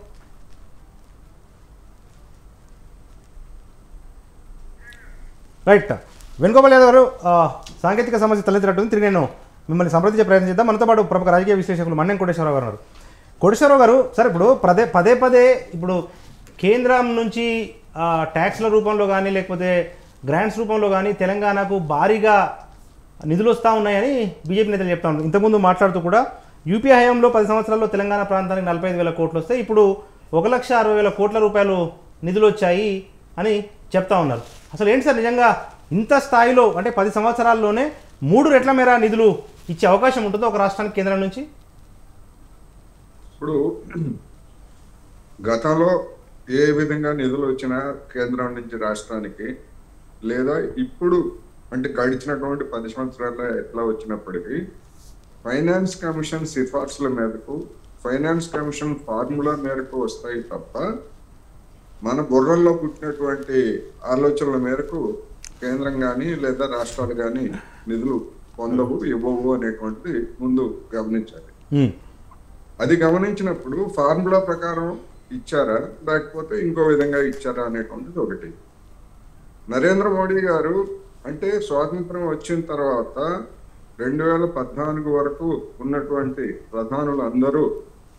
రైట్. వేణుగోపాల్ యాదవ్ గారు, సాంకేతిక సమస్య తలెత్తినట్టుంది, తిరిగి నేను మిమ్మల్ని సంప్రదించే ప్రయత్నం చేద్దాం. మనతో పాటు ప్రముఖ రాజకీయ విశ్లేషకులు మన్నెం కోటేశ్వరరావు గారు ఉన్నారు. కోటేశ్వరరావు గారు, సరే ఇప్పుడు పదే ఇప్పుడు కేంద్రం నుంచి ట్యాక్స్ల రూపంలో కానీ లేకపోతే గ్రాంట్స్ రూపంలో కానీ తెలంగాణకు భారీగా నిధులు వస్తూ ఉన్నాయని బీజేపీ నేతలు చెప్తా ఉన్నారు. ఇంతకుముందు మాట్లాడుతూ కూడా యూపీ హయాంలో 10 సంవత్సరాల్లో తెలంగాణ ప్రాంతానికి 45,000 కోట్లు వస్తే ఇప్పుడు 1,60,000 కోట్ల రూపాయలు నిధులు వచ్చాయి అని చెప్తా ఉన్నారు. అసలు ఏంటి సార్ నిజంగా ఇంత స్థాయిలో అంటే 10 సంవత్సరాల్లోనే 3 రెట్ల మేర నిధులు ఇచ్చే అవకాశం ఉంటుందో ఒక రాష్ట్రానికి కేంద్రం నుంచి? ఇప్పుడు గతంలో ఏ విధంగా నిధులు వచ్చినా కేంద్రం నుంచి రాష్ట్రానికి, లేదా ఇప్పుడు అంటే గడిచినటువంటి 10 సంవత్సరాల్లో ఎట్లా వచ్చినప్పటికీ ఫైనాన్స్ కమిషన్ సిఫార్సుల మేరకు, ఫైనాన్స్ కమిషన్ ఫార్ములా మేరకు వస్తాయి తప్ప మన బుర్రల్లో పుట్టినటువంటి ఆలోచనల మేరకు కేంద్రం కానీ లేదా రాష్ట్రాలు కానీ నిధులు పొందవు, ఇవ్వవు అనేటువంటిది ముందు గమనించాలి. అది గమనించినప్పుడు ఫార్ములా ప్రకారం ఇచ్చారా లేకపోతే ఇంకో విధంగా ఇచ్చారా అనేటువంటిది ఒకటి. నరేంద్ర మోడీ గారు అంటే స్వాతంత్రం వచ్చిన తర్వాత 2014 వరకు ఉన్నటువంటి ప్రధానులు అందరూ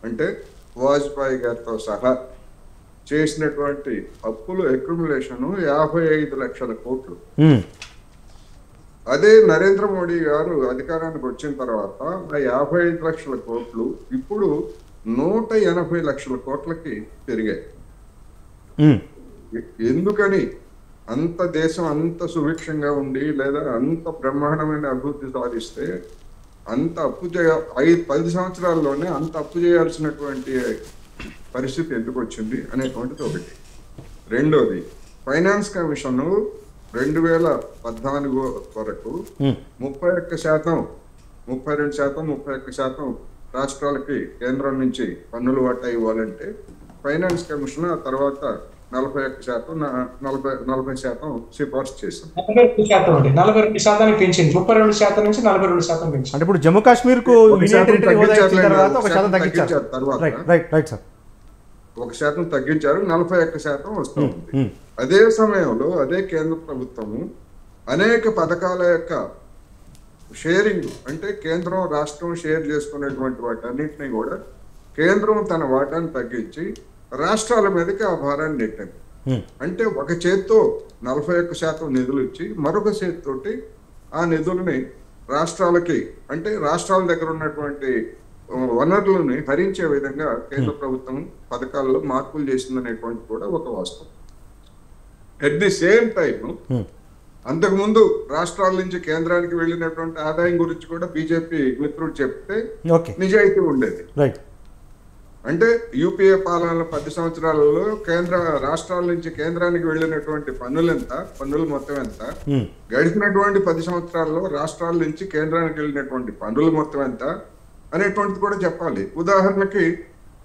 అంటే వాజ్పేయి గారితో సహా చేసినటువంటి అప్పులు అక్యుములేషన్ 55 లక్షల కోట్లు. అదే నరేంద్ర మోడీ గారు అధికారానికి వచ్చిన తర్వాత ఆ 55 లక్షల కోట్లు ఇప్పుడు 180 లక్షల కోట్లకి పెరిగాయి. ఎందుకని? అంత దేశం అంత సుభిక్షంగా ఉండి లేదా అంత బ్రహ్మాండమైన అభివృద్ధి సాధిస్తే అంత అప్పు 10 సంవత్సరాల్లోనే అంత అప్పు చేయాల్సినటువంటి పరిస్థితి ఎందుకు వచ్చింది అనేటువంటిది ఒకటి. రెండోది, ఫైనాన్స్ కమిషన్ 2014 వరకు 31%, 32%, 31% రాష్ట్రాలకి కేంద్రం నుంచి పన్నులు వాటా ఇవ్వాలంటే ఫైనాన్స్ కమిషన్ ఆ తర్వాత 41%, 40% సిఫార్సు చేసింది. 42% పెంచింది. 32% నుంచి 42% పెంచింది. అంటే ఇప్పుడు జమ్మూ కాశ్మీర్ కు తర్వాత 1% తగ్గించారు. సార్ 1% తగ్గించారు, 41% వస్తూ ఉంది. అదే సమయంలో అదే కేంద్ర ప్రభుత్వము అనేక పథకాల యొక్క షేరింగ్ అంటే కేంద్రం రాష్ట్రం షేర్ చేసుకునేటువంటి వాటన్నింటినీ కూడా కేంద్రం తన వాటాన్ని తగ్గించి రాష్ట్రాల మీదకి ఆ భారాన్ని నెట్టింది. అంటే ఒక చేత్తో 41% నిధులు ఇచ్చి మరొక చేతితోటి ఆ నిధులని రాష్ట్రాలకి అంటే రాష్ట్రాల దగ్గర ఉన్నటువంటి వనరులని హరించే విధంగా కేంద్ర ప్రభుత్వం పథకాల్లో మార్పులు చేసిందనేటువంటి కూడా ఒక వాస్తవం. ఎట్ ది సేమ్ టైం అంతకుముందు రాష్ట్రాల నుంచి కేంద్రానికి వెళ్ళినటువంటి ఆదాయం గురించి కూడా బీజేపీ మిత్రుడు చెప్తే నిజాయితీ ఉండేది. అంటే యూపీఏ పాలనలో 10 సంవత్సరాలలో రాష్ట్రాల నుంచి కేంద్రానికి వెళ్ళినటువంటి పన్నుల మొత్తం ఎంత, గడిచినటువంటి 10 సంవత్సరాల్లో రాష్ట్రాల నుంచి కేంద్రానికి వెళ్ళినటువంటి పన్నుల మొత్తం ఎంత అనేటువంటిది కూడా చెప్పాలి. ఉదాహరణకి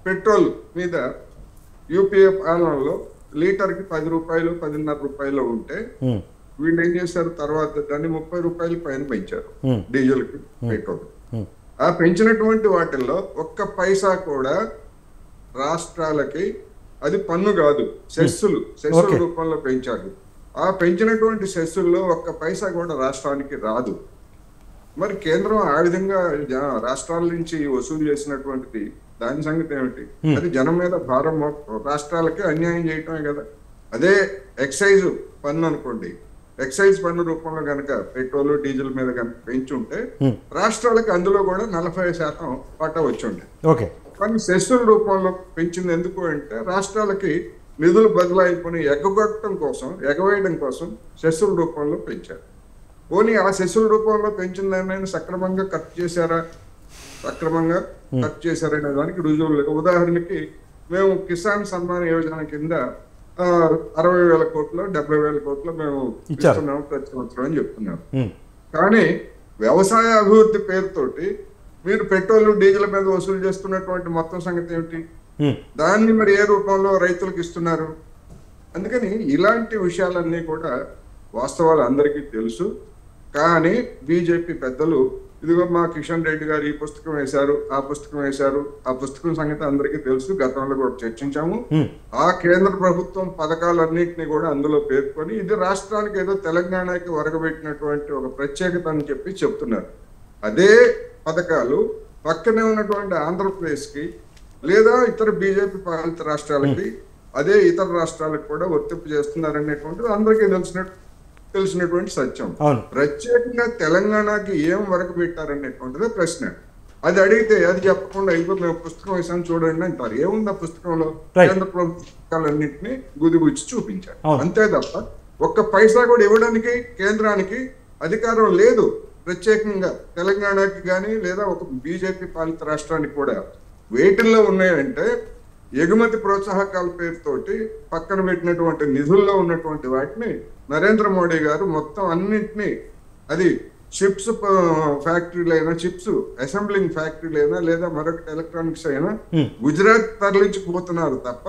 పెట్రోల్ మీద యూపీఏ పాలనలో లీటర్కి 10 రూపాయలు, 10.5 రూపాయలు ఉంటే వీళ్ళు ఏం చేశారు తర్వాత దాన్ని 30 రూపాయలు పైన పెంచారు డీజిల్ కి, పెట్రోల్. ఆ పెంచినటువంటి వాటిల్లో ఒక్క పైసా కూడా రాష్ట్రాలకి అది పన్ను కాదు, సెస్సుల రూపంలో పెంచారు. ఆ పెంచినటువంటి సెస్సుల్లో ఒక్క పైసా కూడా రాష్ట్రానికి రాదు. మరి కేంద్రం ఆ విధంగా రాష్ట్రాల నుంచి వసూలు చేసినటువంటిది దాని సంగతి ఏమిటి? అది జనం మీద భారం, రాష్ట్రాలకి అన్యాయం చేయటమే కదా. అదే ఎక్సైజ్ పన్ను అనుకోండి, ఎక్సైజ్ పన్ను రూపంలో కనుక పెట్రోల్ డీజిల్ మీద కనుక పెంచుంటే రాష్ట్రాలకి అందులో కూడా 40% వాటా వచ్చుండే. కానీ సెస్సుల రూపంలో పెంచింది ఎందుకు అంటే రాష్ట్రాలకి నిధులు బదులైపోయి ఎగవేయడం కోసం సెస్సుల రూపంలో పెంచారు. పోనీ ఆ సెస్సుల రూపంలో పెంచిన దాన్ని సక్రమంగా ఖర్చు చేశారా, సక్రమంగా ఖర్చు చేశారనే దానికి రుజువులు లేవు. ఉదాహరణకి మేము కిసాన్ సన్మాన్ యోజన కింద 60,000 కోట్లు 70,000 కోట్లు మేము ఇస్తున్నాము ప్రతి సంవత్సరం అని చెప్తున్నాం. కానీ వ్యవసాయ అభివృద్ధి పేరుతోటి మీరు పెట్రోల్ డీజిల్ మీద వసూలు చేస్తున్నటువంటి మొత్తం సంగతి ఏమిటి? దాన్ని మరి ఏ రూపంలో రైతులకు ఇస్తున్నారు? అందుకని ఇలాంటి విషయాలన్నీ కూడా వాస్తవాలు అందరికీ తెలుసు. కానీ బీజేపీ పెద్దలు ఇదిగో మా కిషన్ రెడ్డి గారు ఈ పుస్తకం వేశారు, ఆ పుస్తకం వేశారు, ఆ పుస్తకం సంగతి అందరికీ తెలుసు, గతంలో కూడా చర్చించాము. ఆ కేంద్ర ప్రభుత్వం పథకాలన్నింటినీ కూడా అందులో పేర్కొని ఇది రాష్ట్రానికి ఏదో తెలంగాణకి ఒరగబెట్టినటువంటి ఒక ప్రత్యేకత అని చెప్పి చెప్తున్నారు. అదే పథకాలు పక్కనే ఉన్నటువంటి ఆంధ్రప్రదేశ్కి లేదా ఇతర బీజేపీ పాలిత రాష్ట్రాలకి అదే ఇతర రాష్ట్రాలకు కూడా వర్తింపు చేస్తున్నారనేటువంటిది అందరికీ తెలిసినటువంటి సత్యం. ప్రత్యేకంగా తెలంగాణకి ఏం వరకు పెట్టారనేటువంటిది ప్రశ్న. అది అడిగితే అది చెప్పకుండా అయిపోతుంది, పుస్తకం వేసాను చూడండి అంటారు. ఏముంది ఆ పుస్తకంలో? కేంద్ర ప్రభుత్వాలన్నింటినీ గుదిగుచ్చి చూపించారు అంతే తప్ప ఒక్క పైసా కూడా ఇవ్వడానికి కేంద్రానికి అధికారం లేదు. ప్రత్యేకంగా తెలంగాణకి కానీ లేదా ఒక బీజేపీ పాలిత రాష్ట్రానికి కూడా. వేటిల్లో ఉన్నాయంటే ఎగుమతి ప్రోత్సాహకాల పేరుతోటి పక్కన పెట్టినటువంటి నిధుల్లో ఉన్నటువంటి వాటిని నరేంద్ర మోడీ గారు మొత్తం అన్నింటినీ, అది చిప్స్ ఫ్యాక్టరీలైనా, చిప్స్ అసెంబ్లింగ్ ఫ్యాక్టరీలైనా లేదా మరొక ఎలక్ట్రానిక్స్ అయినా గుజరాత్ తరలించుకుపోతున్నారు తప్ప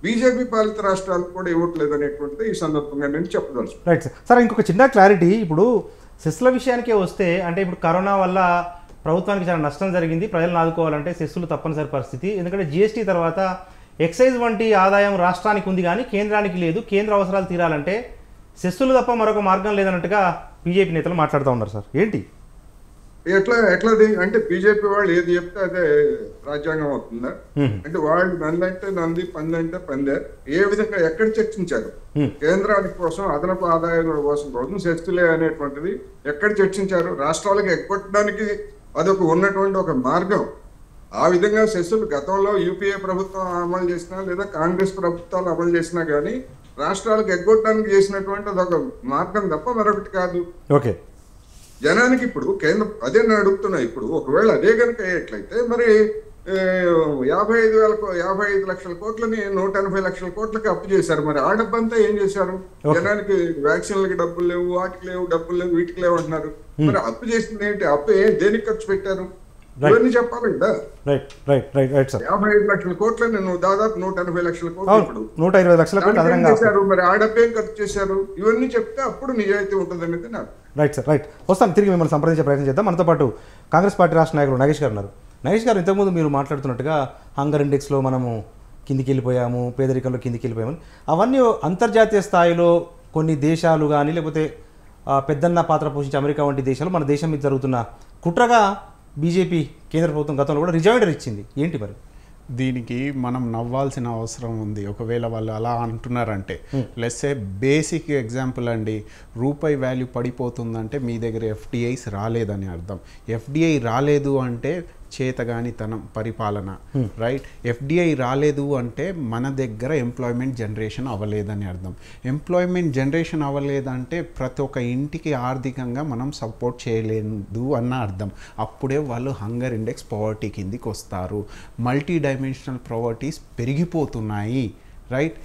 బీజేపీ పాలిత రాష్ట్రాలకు కూడా ఇవ్వట్లేదు అనేటువంటిది ఈ సందర్భంగా నేను చెప్పదలుచు. Right sir. ఇంకొక చిన్న క్లారిటీ, ఇప్పుడు సెస్ల విషయానికే వస్తే, అంటే ఇప్పుడు కరోనా వల్ల ప్రభుత్వానికి చాలా నష్టం జరిగింది, ప్రజలను ఆదుకోవాలంటే సెస్సులు తప్పనిసరి పరిస్థితి. ఎందుకంటే జిఎస్టీ తర్వాత ఎక్సైజ్ వంటి ఆదాయం రాష్ట్రానికి ఉంది కానీ కేంద్రానికి లేదు. కేంద్ర అవసరాలు తీరాలంటే సెస్సులు తప్ప మరొక మార్గం లేదన్నట్టుగా బీజేపీ నేతలు మాట్లాడుతూ ఉన్నారు సార్. ఏంటి ఎట్లది అంటే బీజేపీ వాళ్ళు ఏది చెప్తే అదే రాజ్యాంగం అవుతుందా? అంటే వాళ్ళు నందంటే నంది, పందంటే పందే. ఏ విధంగా ఎక్కడ చర్చించారు? కేంద్రానికి కోసం అదనపు ఆదాయాల కోసం సెస్సులే అనేటువంటిది ఎక్కడ చర్చించారు? రాష్ట్రాలకు ఎగ్గొట్టడానికి అదొక ఉన్నటువంటి ఒక మార్గం. ఆ విధంగా సెస్సులు గతంలో యూపీఏ ప్రభుత్వం అమలు చేసినా లేదా కాంగ్రెస్ ప్రభుత్వాలు అమలు చేసినా కానీ రాష్ట్రాలకు ఎగ్గొట్టడానికి చేసినటువంటి అదొక మార్గం తప్ప మరొకటి కాదు. ఓకే, జనానికి ఇప్పుడు కేంద్రం అదే నేను అడుగుతున్నా. ఇప్పుడు ఒకవేళ అదే కనుక అయ్యేట్లయితే మరి 55 లక్షల కోట్లని 180 లక్షల కోట్లకి అప్పు చేశారు. మరి ఆ డబ్బు అంతా ఏం చేశారు? జనానికి వ్యాక్సిన్లకి డబ్బులు లేవు, వాటికి లేవు, డబ్బులు లేవు, వీటికి లేవు అంటున్నారు. మరి అప్పు చేసింది ఏంటి? అప్పు దేనికి ఖర్చు పెట్టారు? ఇవన్నీ చెప్పాలి కదా. 55 లక్షల కోట్లని నువ్వు దాదాపు 180 లక్షల కోట్లు, ఇప్పుడు 120 లక్షల కోట్లు చేశారు. మరి ఆ డబ్బు ఏం ఖర్చు చేశారు? ఇవన్నీ చెప్తే అప్పుడు నిజాయితీ ఉంటుంది అనేది నాకు. Right sir, right. వస్తాను, తిరిగి మిమ్మల్ని సంప్రదించే ప్రయత్నం చేద్దాం. మనతో పాటు కాంగ్రెస్ పార్టీ రాష్ట్ర నాయకులు నాగేష్ గారు ఉన్నారు. నాగేష్ గారు, ఇంతకుముందు మీరు మాట్లాడుతున్నట్టుగా హంగర్ ఇండెక్స్లో మనము కిందికి వెళ్ళిపోయాము, పేదరికంలో కిందికి వెళ్ళిపోయాము, అవన్నీ అంతర్జాతీయ స్థాయిలో కొన్ని దేశాలు కానీ లేకపోతే పెద్దన్న పాత్ర పోషించే అమెరికా వంటి దేశాలు మన దేశం మీద జరుగుతున్న కుట్రగా బీజేపీ కేంద్ర ప్రభుత్వం గతంలో కూడా రిజైండర్ ఇచ్చింది. ఏంటి మరి దీనికి మనం నవ్వాల్సిన అవసరం ఉంది? ఒకవేళ వాళ్ళు అలా అంటున్నారంటే లెట్సే బేసిక్ ఎగ్జాంపుల్ అండి, రూపాయి వాల్యూ పడిపోతుందంటే మీ దగ్గర ఎఫ్డిఐస్ రాలేదని అర్థం. ఎఫ్డిఐ రాలేదు అంటే చేతగానితనం పరిపాలన, రైట్? ఎఫ్డిఐ రాలేదు అంటే మన దగ్గర ఎంప్లాయ్మెంట్ జనరేషన్ అవ్వలేదని అర్థం. ఎంప్లాయ్మెంట్ జనరేషన్ అవ్వలేదంటే ప్రతి ఒక్క ఇంటికి ఆర్థికంగా మనం సపోర్ట్ చేయలేదు అన్న అర్థం. అప్పుడే వాళ్ళు హంగర్ ఇండెక్స్ పవర్టీ కిందికి వస్తారు. మల్టీ డైమెన్షనల్ పవర్టీస్ పెరిగిపోతున్నాయి, రైట్?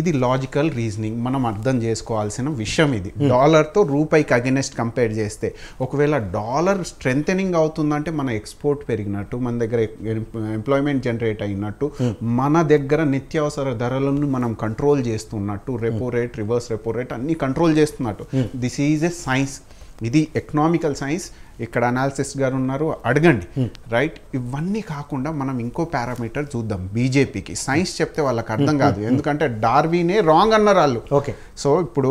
ఇది లాజికల్ రీజనింగ్, మనం అర్థం చేసుకోవాల్సిన విషయం ఇది. డాలర్తో రూపాయికి అగెనెస్ట్ కంపేర్ చేస్తే ఒకవేళ డాలర్ స్ట్రెంథెనింగ్ అవుతుందంటే మన ఎక్స్పోర్ట్ పెరిగినట్టు, మన దగ్గర ఎంప్లాయ్మెంట్ జనరేట్ అయినట్టు, మన దగ్గర నిత్యావసర ధరలను మనం కంట్రోల్ చేస్తున్నట్టు, repo rate, reverse repo rate అన్నీ కంట్రోల్ చేస్తున్నట్టు. దిస్ ఈజ్ ఎ సైన్స్, ఇది ఎకనామికల్ సైన్స్. ఇక్కడ అనాలిసిస్ గారు ఉన్నారు, అడగండి, రైట్? ఇవన్నీ కాకుండా మనం ఇంకో పారామీటర్ చూద్దాం. బీజేపీకి సైన్స్ చెప్తే వాళ్ళకి అర్థం కాదు, ఎందుకంటే డార్వినే రాంగ్ అన్నారు వాళ్ళు. ఓకే, సో ఇప్పుడు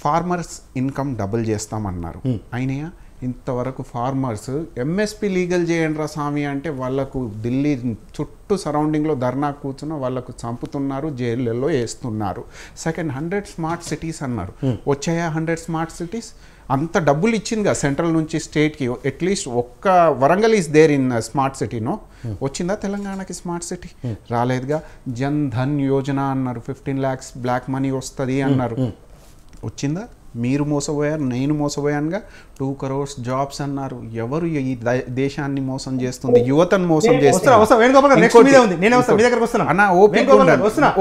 ఫార్మర్స్ ఇన్కమ్ డబుల్ చేస్తామన్నారు, అయినాయా? ఇంతవరకు ఫార్మర్స్ ఎంఎస్పి లీగల్ చేయండి రా స్వామి అంటే వాళ్ళకు ఢిల్లీ చుట్టూ సరౌండింగ్లో ధర్నా కూర్చున్న వాళ్ళకు చంపుతున్నారు, జైళ్ళల్లో వేస్తున్నారు. సెకండ్ 100 స్మార్ట్ సిటీస్ అన్నారు, వచ్చాయా 100 స్మార్ట్ సిటీస్? అంత డబ్బులు ఇచ్చిందిగా సెంట్రల్ నుంచి స్టేట్కి. అట్లీస్ట్ ఒక్క Warangal is there in smart సిటీనో. వచ్చిందా తెలంగాణకి స్మార్ట్ సిటీ? రాలేదుగా. జన్ ధన్ యోజన అన్నారు, 15 lakhs బ్లాక్ మనీ వస్తుంది అన్నారు, వచ్చిందా? మీరు మోసపోయారు, నేను మోసపోయానుగా. 2 crores జాబ్స్ అన్నారు. ఎవరు ఈ దేశాన్ని మోసం చేస్తుంది? యువతను మోసం చేస్తుంది.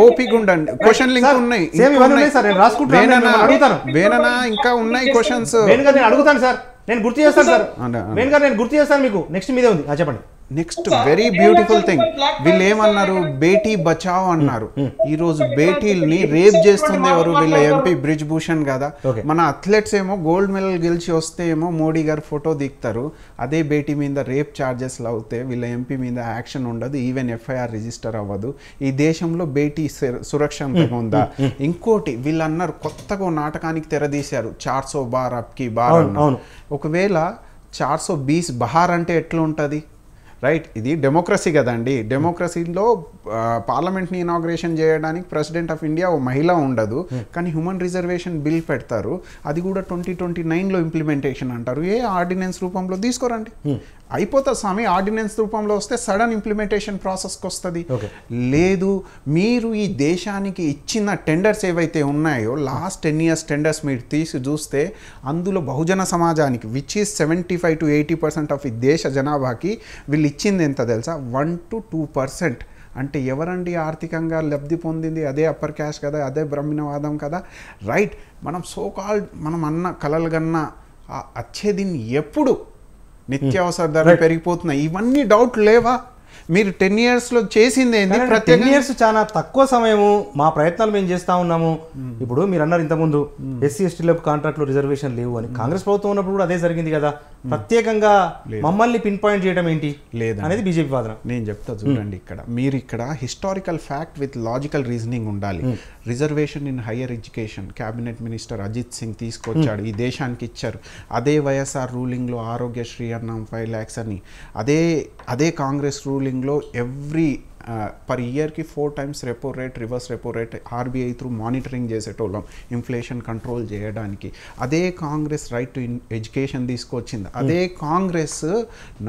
ఓపిక ఉండండి, క్వశ్చన్ లింక్ ఉన్నాయి, వేననా ఇంకా ఉన్నాయి క్వశ్చన్స్. నేను గుర్తు చేస్తాను మీకు. నెక్స్ట్ మీదే ఉంది, చెప్పండి. నెక్స్ట్ వెరీ బ్యూటిఫుల్ థింగ్, వీళ్ళు ఏమన్నారు? బేటీ బచావ్ అన్నారు. ఈరోజు బేటీల్ని రేప్ చేస్తుంది ఎవరు? వీళ్ళ ఎంపీ బ్రిజ్ భూషణ్ కదా. మన అథ్లెట్స్ ఏమో గోల్డ్ మెడల్ గెలిచి వస్తే ఏమో మోడీ గారు ఫోటో దిగుతారు, అదే బేటీ మీద రేప్ ఛార్జెస్ అవుతే వీళ్ళ ఎంపీ మీద యాక్షన్ ఉండదు, ఈవెన్ ఎఫ్ఐఆర్ రిజిస్టర్ అవ్వదు. ఈ దేశంలో బేటీ సురక్షితంగా ఉందా? ఇంకోటి వీళ్ళు అన్నారు, కొత్తగా నాటకానికి తెరదీశారు, 400 బార్ అప్కి బార్ అన్నారు. ఒకవేళ 420 బహార్ అంటే ఎట్లా ఉంటుంది, రైట్? ఇది డెమోక్రసీ కదండి. డెమోక్రసీలో పార్లమెంట్ని ఇనాగ్రేషన్ చేయడానికి ప్రెసిడెంట్ ఆఫ్ ఇండియా ఓ మహిళ ఉండదు, కానీ హ్యూమన్ రిజర్వేషన్ బిల్ పెడతారు. అది కూడా 2029లో ఇంప్లిమెంటేషన్ అంటారు. ఏ ఆర్డినెన్స్ రూపంలో తీసుకోరండి, అయిపోతుంది స్వామి. ఆర్డినెన్స్ రూపంలో వస్తే సడన్ ఇంప్లిమెంటేషన్ ప్రాసెస్కి వస్తుంది. లేదు, మీరు ఈ దేశానికి ఇచ్చిన టెండర్స్ ఏవైతే ఉన్నాయో లాస్ట్ 10 years టెండర్స్ మీరు తీసి చూస్తే అందులో బహుజన సమాజానికి విచ్ ఈస్ 75 to 80% ఆఫ్ ఈ దేశ జనాభాకి వీళ్ళు ఇచ్చింది ఎంత తెలుసా? 1 to 2%. అంటే ఎవరండి ఆర్థికంగా లబ్ధి పొందింది? అదే అప్పర్ క్యాష్ కదా, అదే బ్రహ్మణవాదం కదా, రైట్? మనం మనం అన్న కలలు కన్నా వచ్చేది ఎప్పుడు నిత్యావసర ధరలు పెరిగిపోతున్నాయి, ఇవన్నీ డౌట్ లేవా? మీరు 10 yearsలో చేసింది ఏంది? 10 years చాలా తక్కువ సమయము. మా ప్రయత్నాలు మేము చేస్తా ఉన్నాము. ఇప్పుడు మీరు అన్నారు ఇంతకుముందు ఎస్సీ ఎస్టీలకు కాంట్రాక్ట్లో రిజర్వేషన్ లేవు అని. కాంగ్రెస్ ప్రభుత్వం ఉన్నప్పుడు కూడా అదే జరిగింది కదా. ప్రత్యేకంగా మమ్మల్ని పిన్ పాయింట్ చేయడం ఏంటి లేదు అనేది బీజేపీ వాదన. నేను చెప్తా చూడండి, మీరు ఇక్కడ historical fact with logical reasoning ఉండాలి. Reservation in higher education cabinet minister Ajit Singh తీసుకొచ్చాడు, ఈ దేశానికి ఇచ్చారు. అదే వైఎస్ఆర్ రూలింగ్లో ఆరోగ్యశ్రీ అన్నాం 5 lakhs అని. అదే కాంగ్రెస్ రూలింగ్లో ఎవ్రీ పర్ ఇయర్కి 4 times repo rate, reverse repo rate RBI through monitoring చేసేటోళ్ళం ఇన్ఫ్లేషన్ కంట్రోల్ చేయడానికి. అదే కాంగ్రెస్ రైట్ టు ఎడ్యుకేషన్ తీసుకొచ్చింది, అదే కాంగ్రెస్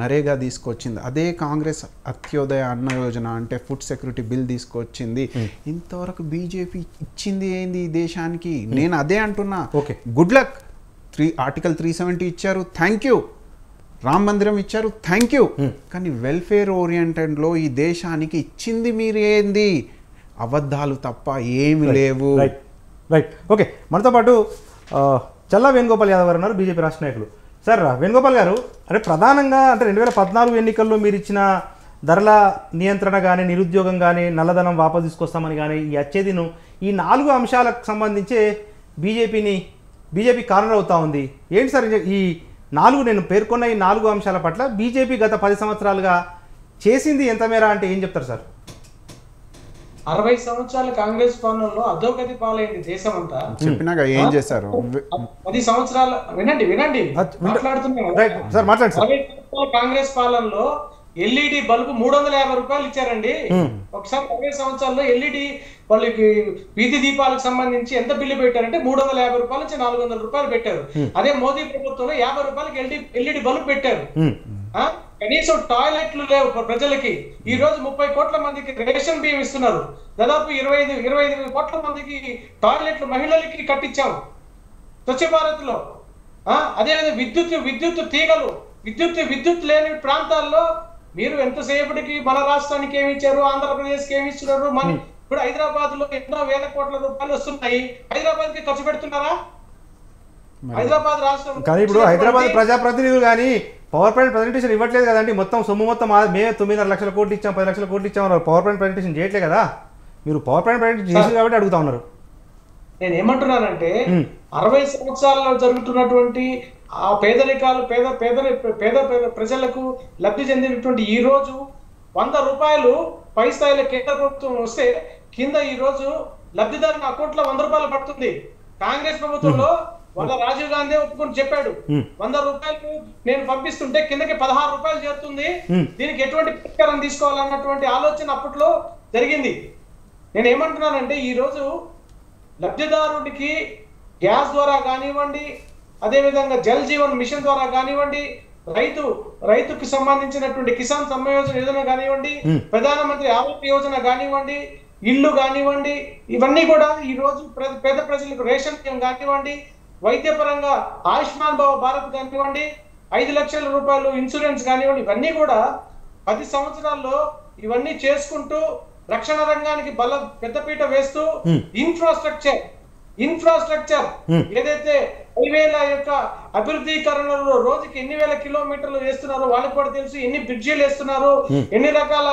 నరేగా తీసుకొచ్చింది, అదే కాంగ్రెస్ అత్యోదయ అన్న యోజన అంటే ఫుడ్ సెక్యూరిటీ బిల్ తీసుకొచ్చింది. ఇంతవరకు బీజేపీ ఇచ్చింది ఏంది ఈ దేశానికి? నేను అదే అంటున్నా. Okay, good luck. ఆర్టికల్ 370 ఇచ్చారు, థ్యాంక్ యూ. రామ్ మందిరం ఇచ్చారు, థ్యాంక్ యూ. కానీ వెల్ఫేర్ ఓరియంటెడ్లో ఈ దేశానికి ఇచ్చింది మీరు ఏంది? అబద్ధాలు తప్ప ఏమి లేవు. రైట్. ఓకే, మనతో పాటు చల్లా వేణుగోపాల్ యాదవ్ గారు ఉన్నారు, బీజేపీ రాష్ట్ర నాయకులు. సార్ వేణుగోపాల్ గారు, ప్రధానంగా 2014 ఎన్నికల్లో మీరు ఇచ్చిన ధరల నియంత్రణ కానీ, నిరుద్యోగం కానీ, నల్లధనం వాపసు తీసుకొస్తామని కానీ, ఈ అచ్చేదిను, ఈ 4 అంశాలకు సంబంధించే బీజేపీ కార్నర్ అవుతా ఉంది. ఏంటి సార్ ఈ 4 నేను పేర్కొన్న ఈ 4 అంశాల పట్ల బీజేపీ గత 10 సంవత్సరాలుగా చేసింది ఎంత మేర అంటే ఏం చెప్తారు సార్? 60 సంవత్సరాల కాంగ్రెస్ పాలనలో అధోగతి పాలైంది దేశం అంతా. చెప్పినాక ఏం చేశారు? 10 సంవత్సరాల వినండి మాట్లాడుతున్నాను. 60 సంవత్సరాల కాంగ్రెస్ పాలనలో ఎల్ఈడి బల్బు 350 రూపాయలు ఇచ్చారండి. ఒకసారి 60 సంవత్సరాల్లో ఎల్ఈడి వాళ్ళకి వీధి దీపాలకు సంబంధించి ఎంత బిల్లు పెట్టారంటే 350 రూపాయల నుంచి 400 రూపాయలు పెట్టారు. అదే మోదీ ప్రభుత్వంలో 50 రూపాయలకి ఎల్ఈడి బల్బు పెట్టారు. కనీసం టాయిలెట్లు లేవు ప్రజలకి. ఈ రోజు 30 కోట్ల మందికి రేషన్ బియ్యం ఇస్తున్నారు. దాదాపు 25 కోట్ల మందికి టాయిలెట్లు మహిళలకి కట్టించాము స్వచ్ఛ భారత్ లో. అదేవిధంగా విద్యుత్ తీగలు, విద్యుత్ లేని ప్రాంతాల్లో మీరు ఎంతసేపటికి మన రాష్ట్రానికి ఏమి ఇచ్చారు, ఆంధ్రప్రదేశ్కి ఏమి ఇస్తున్నారు? ఇప్పుడు హైదరాబాద్ లో ఎన్నో వేల కోట్ల రూపాయలు వస్తున్నాయి, హైదరాబాద్ కి ఖర్చు పెడుతున్నారా? హైదరాబాద్ రాష్ట్రం కానీ ఇప్పుడు హైదరాబాద్ ప్రజాప్రతినిధులు కానీ పవర్ పాయింట్ ప్రజెంటేషన్ ఇవ్వట్లేదు కదండి. మొత్తం సొమ్ము మొత్తం మేము 9.5 లక్షల కోట్లు ఇచ్చాం, 10 లక్షల కోట్లు ఇచ్చాం, పవర్ పాయింట్ ప్రజెంటేషన్ చేయట్లేదు కదా. మీరు పవర్ పాయింట్ ప్రజెంటేషన్ చేసింది కాబట్టి అడుగుతా ఉన్నారు. నేను ఏమంటున్నానంటే 60 సంవత్సరాల్లో జరుగుతున్నటువంటి ఆ పేదరికాలు పేద ప్రజలకు లబ్ధి చెందినటువంటి ఈ రోజు 100 రూపాయలు పై స్థాయిలో కేంద్ర ప్రభుత్వం వస్తే కింద ఈ రోజు లబ్ధిదారుని అకౌంట్లో 100 రూపాయలు పడుతుంది. కాంగ్రెస్ ప్రభుత్వంలో రాజీవ్ గాంధీ ఒప్పుకొని చెప్పాడు, 100 రూపాయలు నేను పంపిస్తుంటే కిందకి 16 రూపాయలు చేరుతుంది, దీనికి ఎటువంటి పరిష్కారం తీసుకోవాలన్నటువంటి ఆలోచన అప్పట్లో జరిగింది. నేను ఏమంటున్నానంటే ఈ రోజు లబ్ధిదారుడికి గ్యాస్ ద్వారా కానివ్వండి, అదేవిధంగా జల్ జీవన్ మిషన్ ద్వారా కానివ్వండి, రైతుకి సంబంధించినటువంటి కిసాన్ సమ్మాన్ యోజన కానివ్వండి, ప్రధానమంత్రి ఆవాస్ యోజన కానివ్వండి, ఇల్లు కానివ్వండి, ఇవన్నీ కూడా ఈ రోజు పేద ప్రజలకు రేషన్ బియ్యం కానివ్వండి, వైద్యపరంగా ఆయుష్మాన్ భారత్ కానివ్వండి, 5 లక్షల రూపాయలు ఇన్సూరెన్స్ కానివ్వండి, ఇవన్నీ కూడా 10 సంవత్సరాల్లో ఇవన్నీ చేసుకుంటూ రక్షణ రంగానికి పెద్దపీట వేస్తూ ఇన్ఫ్రాస్ట్రక్చర్ ఏదైతే హైవేల యొక్క అభివృద్ధీకరణలో రోజుకి ఎన్ని వేల కిలోమీటర్లు వేస్తున్నారో వాళ్ళకి కూడా తెలుసు, ఎన్ని బ్రిడ్జీలు వేస్తున్నారు, ఎన్ని రకాల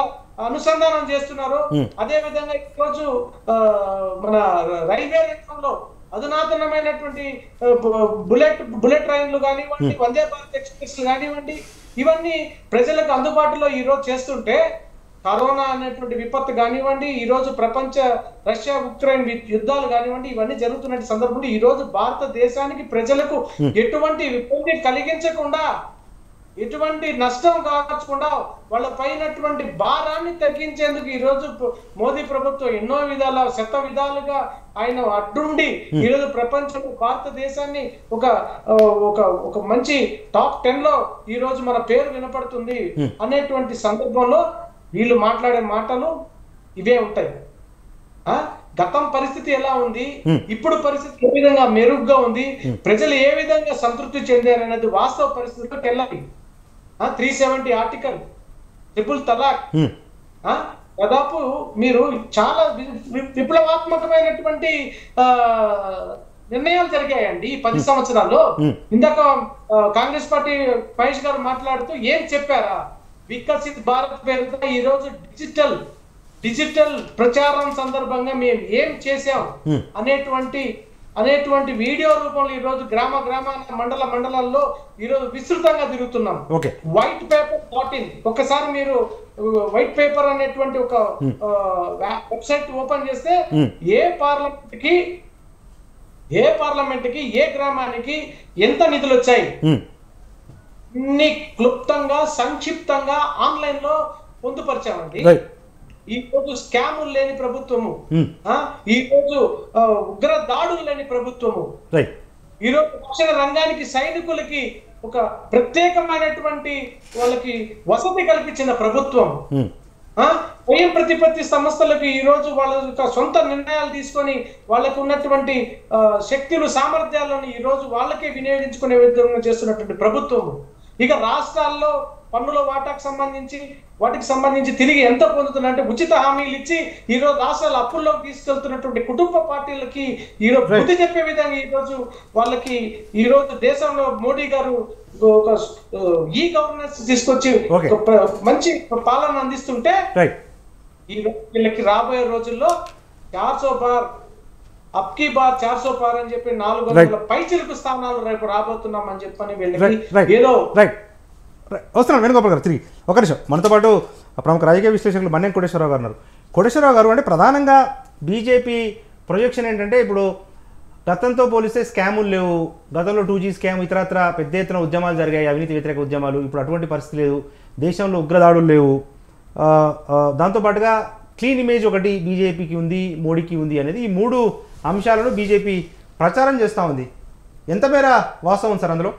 అనుసంధానం చేస్తున్నారు. అదే విధంగా ఈరోజు మన రైల్వే రంగంలో అధునాతనమైనటువంటి బుల్లెట్ ట్రైన్లు కానివ్వండి, వందే భారత్ ఎక్స్ప్రెస్ కానివ్వండి, ఇవన్నీ ప్రజలకు అందుబాటులో ఈ రోజు చేస్తుంటే, కరోనా అనేటువంటి విపత్తు కానివ్వండి, ఈ రోజు ప్రపంచ రష్యా ఉక్రెయిన్ యుద్ధాలు కానివ్వండి, ఇవన్నీ జరుగుతున్న సందర్భంలో ఈ రోజు భారతదేశానికి ప్రజలకు ఎటువంటి విపత్తి కలిగించకుండా ఎటువంటి నష్టం కావచ్చకుండా వాళ్ళ పైనటువంటి భారాన్ని తగ్గించేందుకు ఈ రోజు మోదీ ప్రభుత్వం ఎన్నో విధాల శత విధాలుగా ఆయన అడ్డుండి ఈరోజు ప్రపంచంలో భారతదేశాన్ని ఒక ఒక ఒక మంచి టాప్ 10 లో ఈ రోజు మన పేరు వినపడుతుంది అనేటువంటి సందర్భంలో వీళ్ళు మాట్లాడే మాటలు ఇవే ఉంటాయి. గతం పరిస్థితి ఎలా ఉంది, ఇప్పుడు పరిస్థితి ఏ విధంగా మెరుగ్గా ఉంది, ప్రజలు ఏ విధంగా సంతృప్తి చెందారు అనేది వాస్తవ పరిస్థితిలోకి వెళ్ళాలి. 370 ఆర్టికల్, ట్రిపుల్ తలాక్, దాదాపు మీరు చాలా విప్లవాత్మకమైనటువంటి నిర్ణయాలు జరిగాయండి ఈ 10 సంవత్సరాల్లో. ఇందాక కాంగ్రెస్ పార్టీ మహేష్ గారు మాట్లాడుతూ ఏం చెప్పారా, వికసిత్ భారత్ పేరుతో ఈ రోజు డిజిటల్ ప్రచారం సందర్భంగా మేము ఏం చేశాం అనేటువంటి వీడియో రూపంలో ఈ రోజు గ్రామాల మండలాల్లో ఈ రోజు విస్తృతంగా తిరుగుతున్నాం. వైట్ పేపర్ ఒక్కసారి మీరు వైట్ పేపర్ అనేటువంటి ఒక వెబ్సైట్ ఓపెన్ చేస్తే ఏ పార్లమెంట్ కి ఏ గ్రామానికి ఎంత నిధులు వచ్చాయి క్లుప్తంగా సంక్షిప్తంగా ఆన్లైన్ లో పొందుపరిచామండి. ఈ రోజు స్కాములు లేని ప్రభుత్వము, ఈ రోజు ఉగ్ర దాడులు లేని ప్రభుత్వము, ఈ రోజు రక్షణ రంగానికి సైనికులకి ఒక ప్రత్యేకమైనటువంటి వాళ్ళకి వసతి కల్పించిన ప్రభుత్వం, స్వయం ప్రతిపత్తి సంస్థలకు ఈ రోజు వాళ్ళ యొక్క సొంత నిర్ణయాలు తీసుకొని వాళ్ళకు ఉన్నటువంటి శక్తులు సామర్థ్యాలను ఈ రోజు వాళ్ళకే వినియోగించుకునే విధంగా చేస్తున్నటువంటి ప్రభుత్వము. ఇక రాష్ట్రాల్లో పన్నుల వాటికి సంబంధించి తిరిగి ఎంత పొందుతుందంటే ఉచిత హామీలు ఇచ్చి ఈరోజు రాష్ట్రాల అప్పుల్లోకి తీసుకెళ్తున్నటువంటి కుటుంబ పార్టీలకి ఈరోజు బుద్ధి చెప్పే విధంగా ఈరోజు వాళ్ళకి ఈరోజు దేశంలో మోడీ గారు ఒక ఈ గవర్నెన్స్ తీసుకొచ్చి మంచి పాలన అందిస్తుంటే ఈ వీళ్ళకి రాబోయే రోజుల్లో 400 బార్ అప్కి బార్ 400 బార్ అని చెప్పి 400 పైచిలుకు స్థానాలు రేపు రాబోతున్నామని చెప్పని వీళ్ళకి ఏదో వస్తున్నాను. వేణుగోపాల్ గారు తిరిగి ఒక నిమిషం. మనతో పాటు ప్రముఖ రాజకీయ విశ్లేషకులు మన్నెం కోటేశ్వరరావు గారు ఉన్నారు. కోటేశ్వరరావు గారు, అంటే ప్రధానంగా బీజేపీ ప్రొజెక్షన్ ఏంటంటే ఇప్పుడు గతంతో పోలిస్తే స్కాములు లేవు, గతంలో 2G స్కామ్ ఇతరత్ర పెద్ద ఎత్తున ఉద్యమాలు జరిగాయి, అవినీతి వ్యతిరేక ఉద్యమాలు, ఇప్పుడు అటువంటి పరిస్థితి లేదు, దేశంలో ఉగ్రదాడులు లేవు, దాంతోపాటుగా క్లీన్ ఇమేజ్ ఒకటి బీజేపీకి ఉంది, మోడీకి ఉంది అనేది ఈ 3 అంశాలను బీజేపీ ప్రచారం చేస్తూ ఉంది. ఎంత మేర వాస్తవం సార్ అందులో?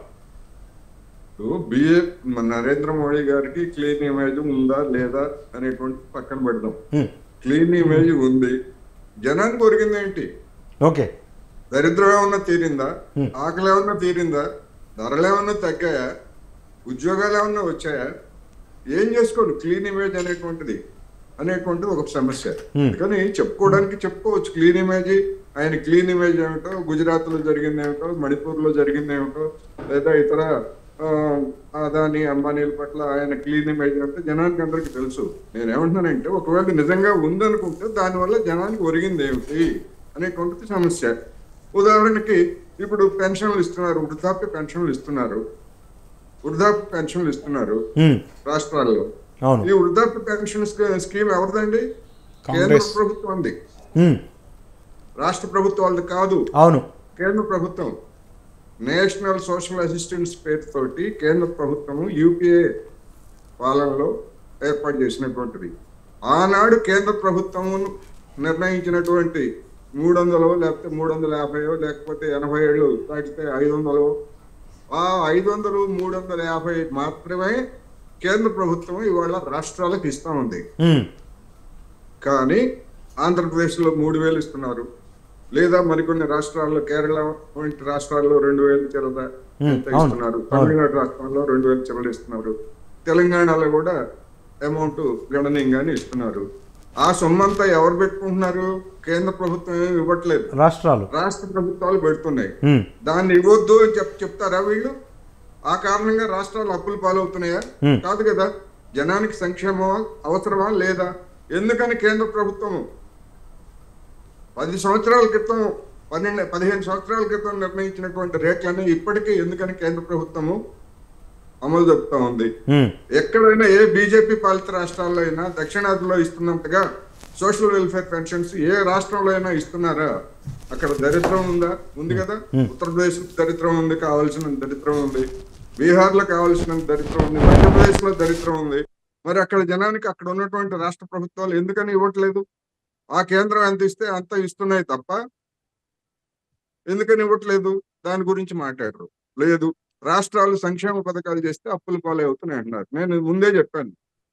నరేంద్ర మోడీ గారికి క్లీన్ ఇమేజ్ ఉందా లేదా అనేటువంటి పక్కన పెడదాం. క్లీన్ ఇమేజ్ ఉంది, జనానికి ఒరిగింది ఏంటి? ఓకే, దరిద్రం ఏమన్నా తీరిందా, ఆకలి ఏమన్నా తీరిందా, ధరలు ఏమన్నా తగ్గాయా, ఉద్యోగాలు ఏమన్నా వచ్చాయా? ఏం చేసుకోండి క్లీన్ ఇమేజ్ అనేటువంటిది ఒక సమస్య. కానీ చెప్పుకోవడానికి చెప్పుకోవచ్చు క్లీన్ ఇమేజ్. ఆయన క్లీన్ ఇమేజ్ ఏమిటో, గుజరాత్ లో జరిగింది ఏమిటో, మణిపూర్ లో జరిగింది ఏమిటో, లేదా ఇతర అదాని అంబానీల పట్ల ఆయన క్లీన్ ఇమేజ్ అంటే జనానికి అందరికి తెలుసు. నేనేమంటున్నానంటే ఒకవేళ నిజంగా ఉందనుకుంటే దానివల్ల జనానికి ఒరిగింది ఏమిటి అనేటువంటిది సమస్య. ఉదాహరణకి ఇప్పుడు పెన్షన్లు ఇస్తున్నారు, వృద్ధాప్య పెన్షన్లు ఇస్తున్నారు రాష్ట్రాల్లో. ఈ వృద్ధాప్య పెన్షన్ స్కీమ్ ఎవరిదండి? కేంద్ర ప్రభుత్వంది, రాష్ట్ర ప్రభుత్వాలది కాదు. అవును, కేంద్ర ప్రభుత్వం. నేషనల్ సోషల్ అసిస్టెన్స్ పేరుతోటి కేంద్ర ప్రభుత్వము యూపీఏ పాలనలో ఏర్పాటు చేసినటువంటిది. ఆనాడు కేంద్ర ప్రభుత్వము నిర్ణయించినటువంటి 300 లేకపోతే 350 లేకపోతే 80 ఏళ్ళు దాటితే 500, ఆ 500, 350 మాత్రమే కేంద్ర ప్రభుత్వం ఇవాళ రాష్ట్రాలకు ఇస్తా ఉంది. కానీ ఆంధ్రప్రదేశ్ లో 3000 ఇస్తున్నారు, లేదా మరికొన్ని రాష్ట్రాల్లో కేరళ వంటి రాష్ట్రాల్లో 2000 చిల్లర ఇస్తున్నారు, తమిళనాడు రాష్ట్రాల్లో 2000 చిల్లర ఇస్తున్నారు, తెలంగాణలో కూడా అమౌంట్ గణనీయంగానే ఇస్తున్నారు. ఆ సొమ్మంతా ఎవరు పెట్టుకుంటున్నారు? కేంద్ర ప్రభుత్వం ఏమి ఇవ్వట్లేదు, రాష్ట్ర ప్రభుత్వాలు పెడుతున్నాయి. దాన్ని ఇవ్వద్దు అని చెప్తారా వీళ్ళు? ఆ కారణంగా రాష్ట్రాలు అప్పులు పాలవుతున్నాయా? కాదు కదా. జనానికి సంక్షేమం అవసరమా లేదా? ఎందుకని కేంద్ర ప్రభుత్వం 10 సంవత్సరాల క్రితం 15 సంవత్సరాల క్రితం నిర్ణయించినటువంటి రేట్లన్నీ ఇప్పటికీ ఎందుకని కేంద్ర ప్రభుత్వము అమలు జరుపుతా ఉంది? ఎక్కడైనా ఏ బీజేపీ పాలిత రాష్ట్రాల్లో అయినా దక్షిణాదిలో ఇస్తున్నంతగా సోషల్ వెల్ఫేర్ పెన్షన్స్ ఏ రాష్ట్రంలో అయినా ఇస్తున్నారా? అక్కడ దరిద్రం ఉందా? ఉంది కదా. ఉత్తరప్రదేశ్ దరిద్రం ఉంది, కావాల్సిన దరిద్రం ఉంది. బీహార్లో కావాల్సిన దరిద్రం ఉంది, మధ్యప్రదేశ్లో దరిద్రం ఉంది. మరి అక్కడ జనానికి అక్కడ ఉన్నటువంటి రాష్ట్ర ప్రభుత్వాలు ఎందుకని ఇవ్వట్లేదు? ఆ కేంద్రం ఎంత ఇస్తే అంత ఇస్తున్నాయి తప్ప ఎందుకని ఇవ్వట్లేదు? దాని గురించి మాట్లాడరు. లేదు, రాష్ట్రాలు సంక్షేమ పథకాలు చేస్తే అప్పుల పాలు అవుతున్నాయి అంటున్నారు. నేను ముందే చెప్పాను,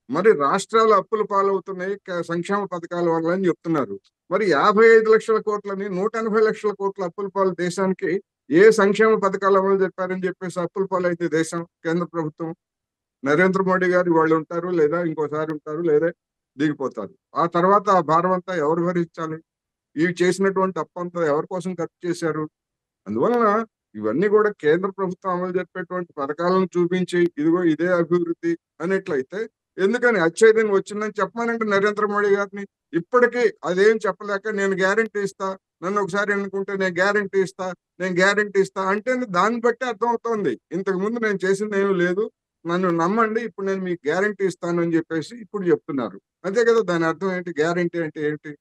మరి రాష్ట్రాలు అప్పుల పాలవుతున్నాయి సంక్షేమ పథకాల వల్ల అని చెప్తున్నారు. మరి 55 లక్షల కోట్లని 180 లక్షల కోట్ల అప్పుల పాలు దేశానికి ఏ సంక్షేమ పథకాలు అమలు చెప్పారని చెప్పేసి అప్పుల పాలు అయితే దేశం, కేంద్ర ప్రభుత్వం, నరేంద్ర మోడీ గారు వాళ్ళు ఉంటారు, లేదా ఇంకోసారి ఉంటారు, లేదా దిగిపోతారు. ఆ తర్వాత ఆ భారం అంతా ఎవరు భరించాలి? ఇవి చేసినటువంటి అప్పు అంతా ఎవరి కోసం ఖర్చు చేశారు? అందువలన ఇవన్నీ కూడా కేంద్ర ప్రభుత్వం అమలు చెప్పేటువంటి పథకాలను చూపించి ఇదిగో ఇదే అభివృద్ధి అనేట్లయితే ఎందుకని అచ్చైదని వచ్చిందని చెప్పమానంటే నరేంద్ర మోడీ గారిని ఇప్పటికీ అదేం చెప్పలేక నేను గ్యారంటీ ఇస్తా, నన్ను ఒకసారి ఎన్నుకుంటే నేను గ్యారంటీ ఇస్తా అంటే దాన్ని బట్టి అర్థమవుతోంది ఇంతకు ముందు నేను చేసింది ఏమీ లేదు, నన్ను నమ్మండి, ఇప్పుడు నేను మీకు గ్యారంటీ ఇస్తాను అని చెప్పేసి ఇప్పుడు చెప్తున్నారు. అంతే కదా, దాని అర్థం ఏంటి? గ్యారంటీ అంటే ఏంటి?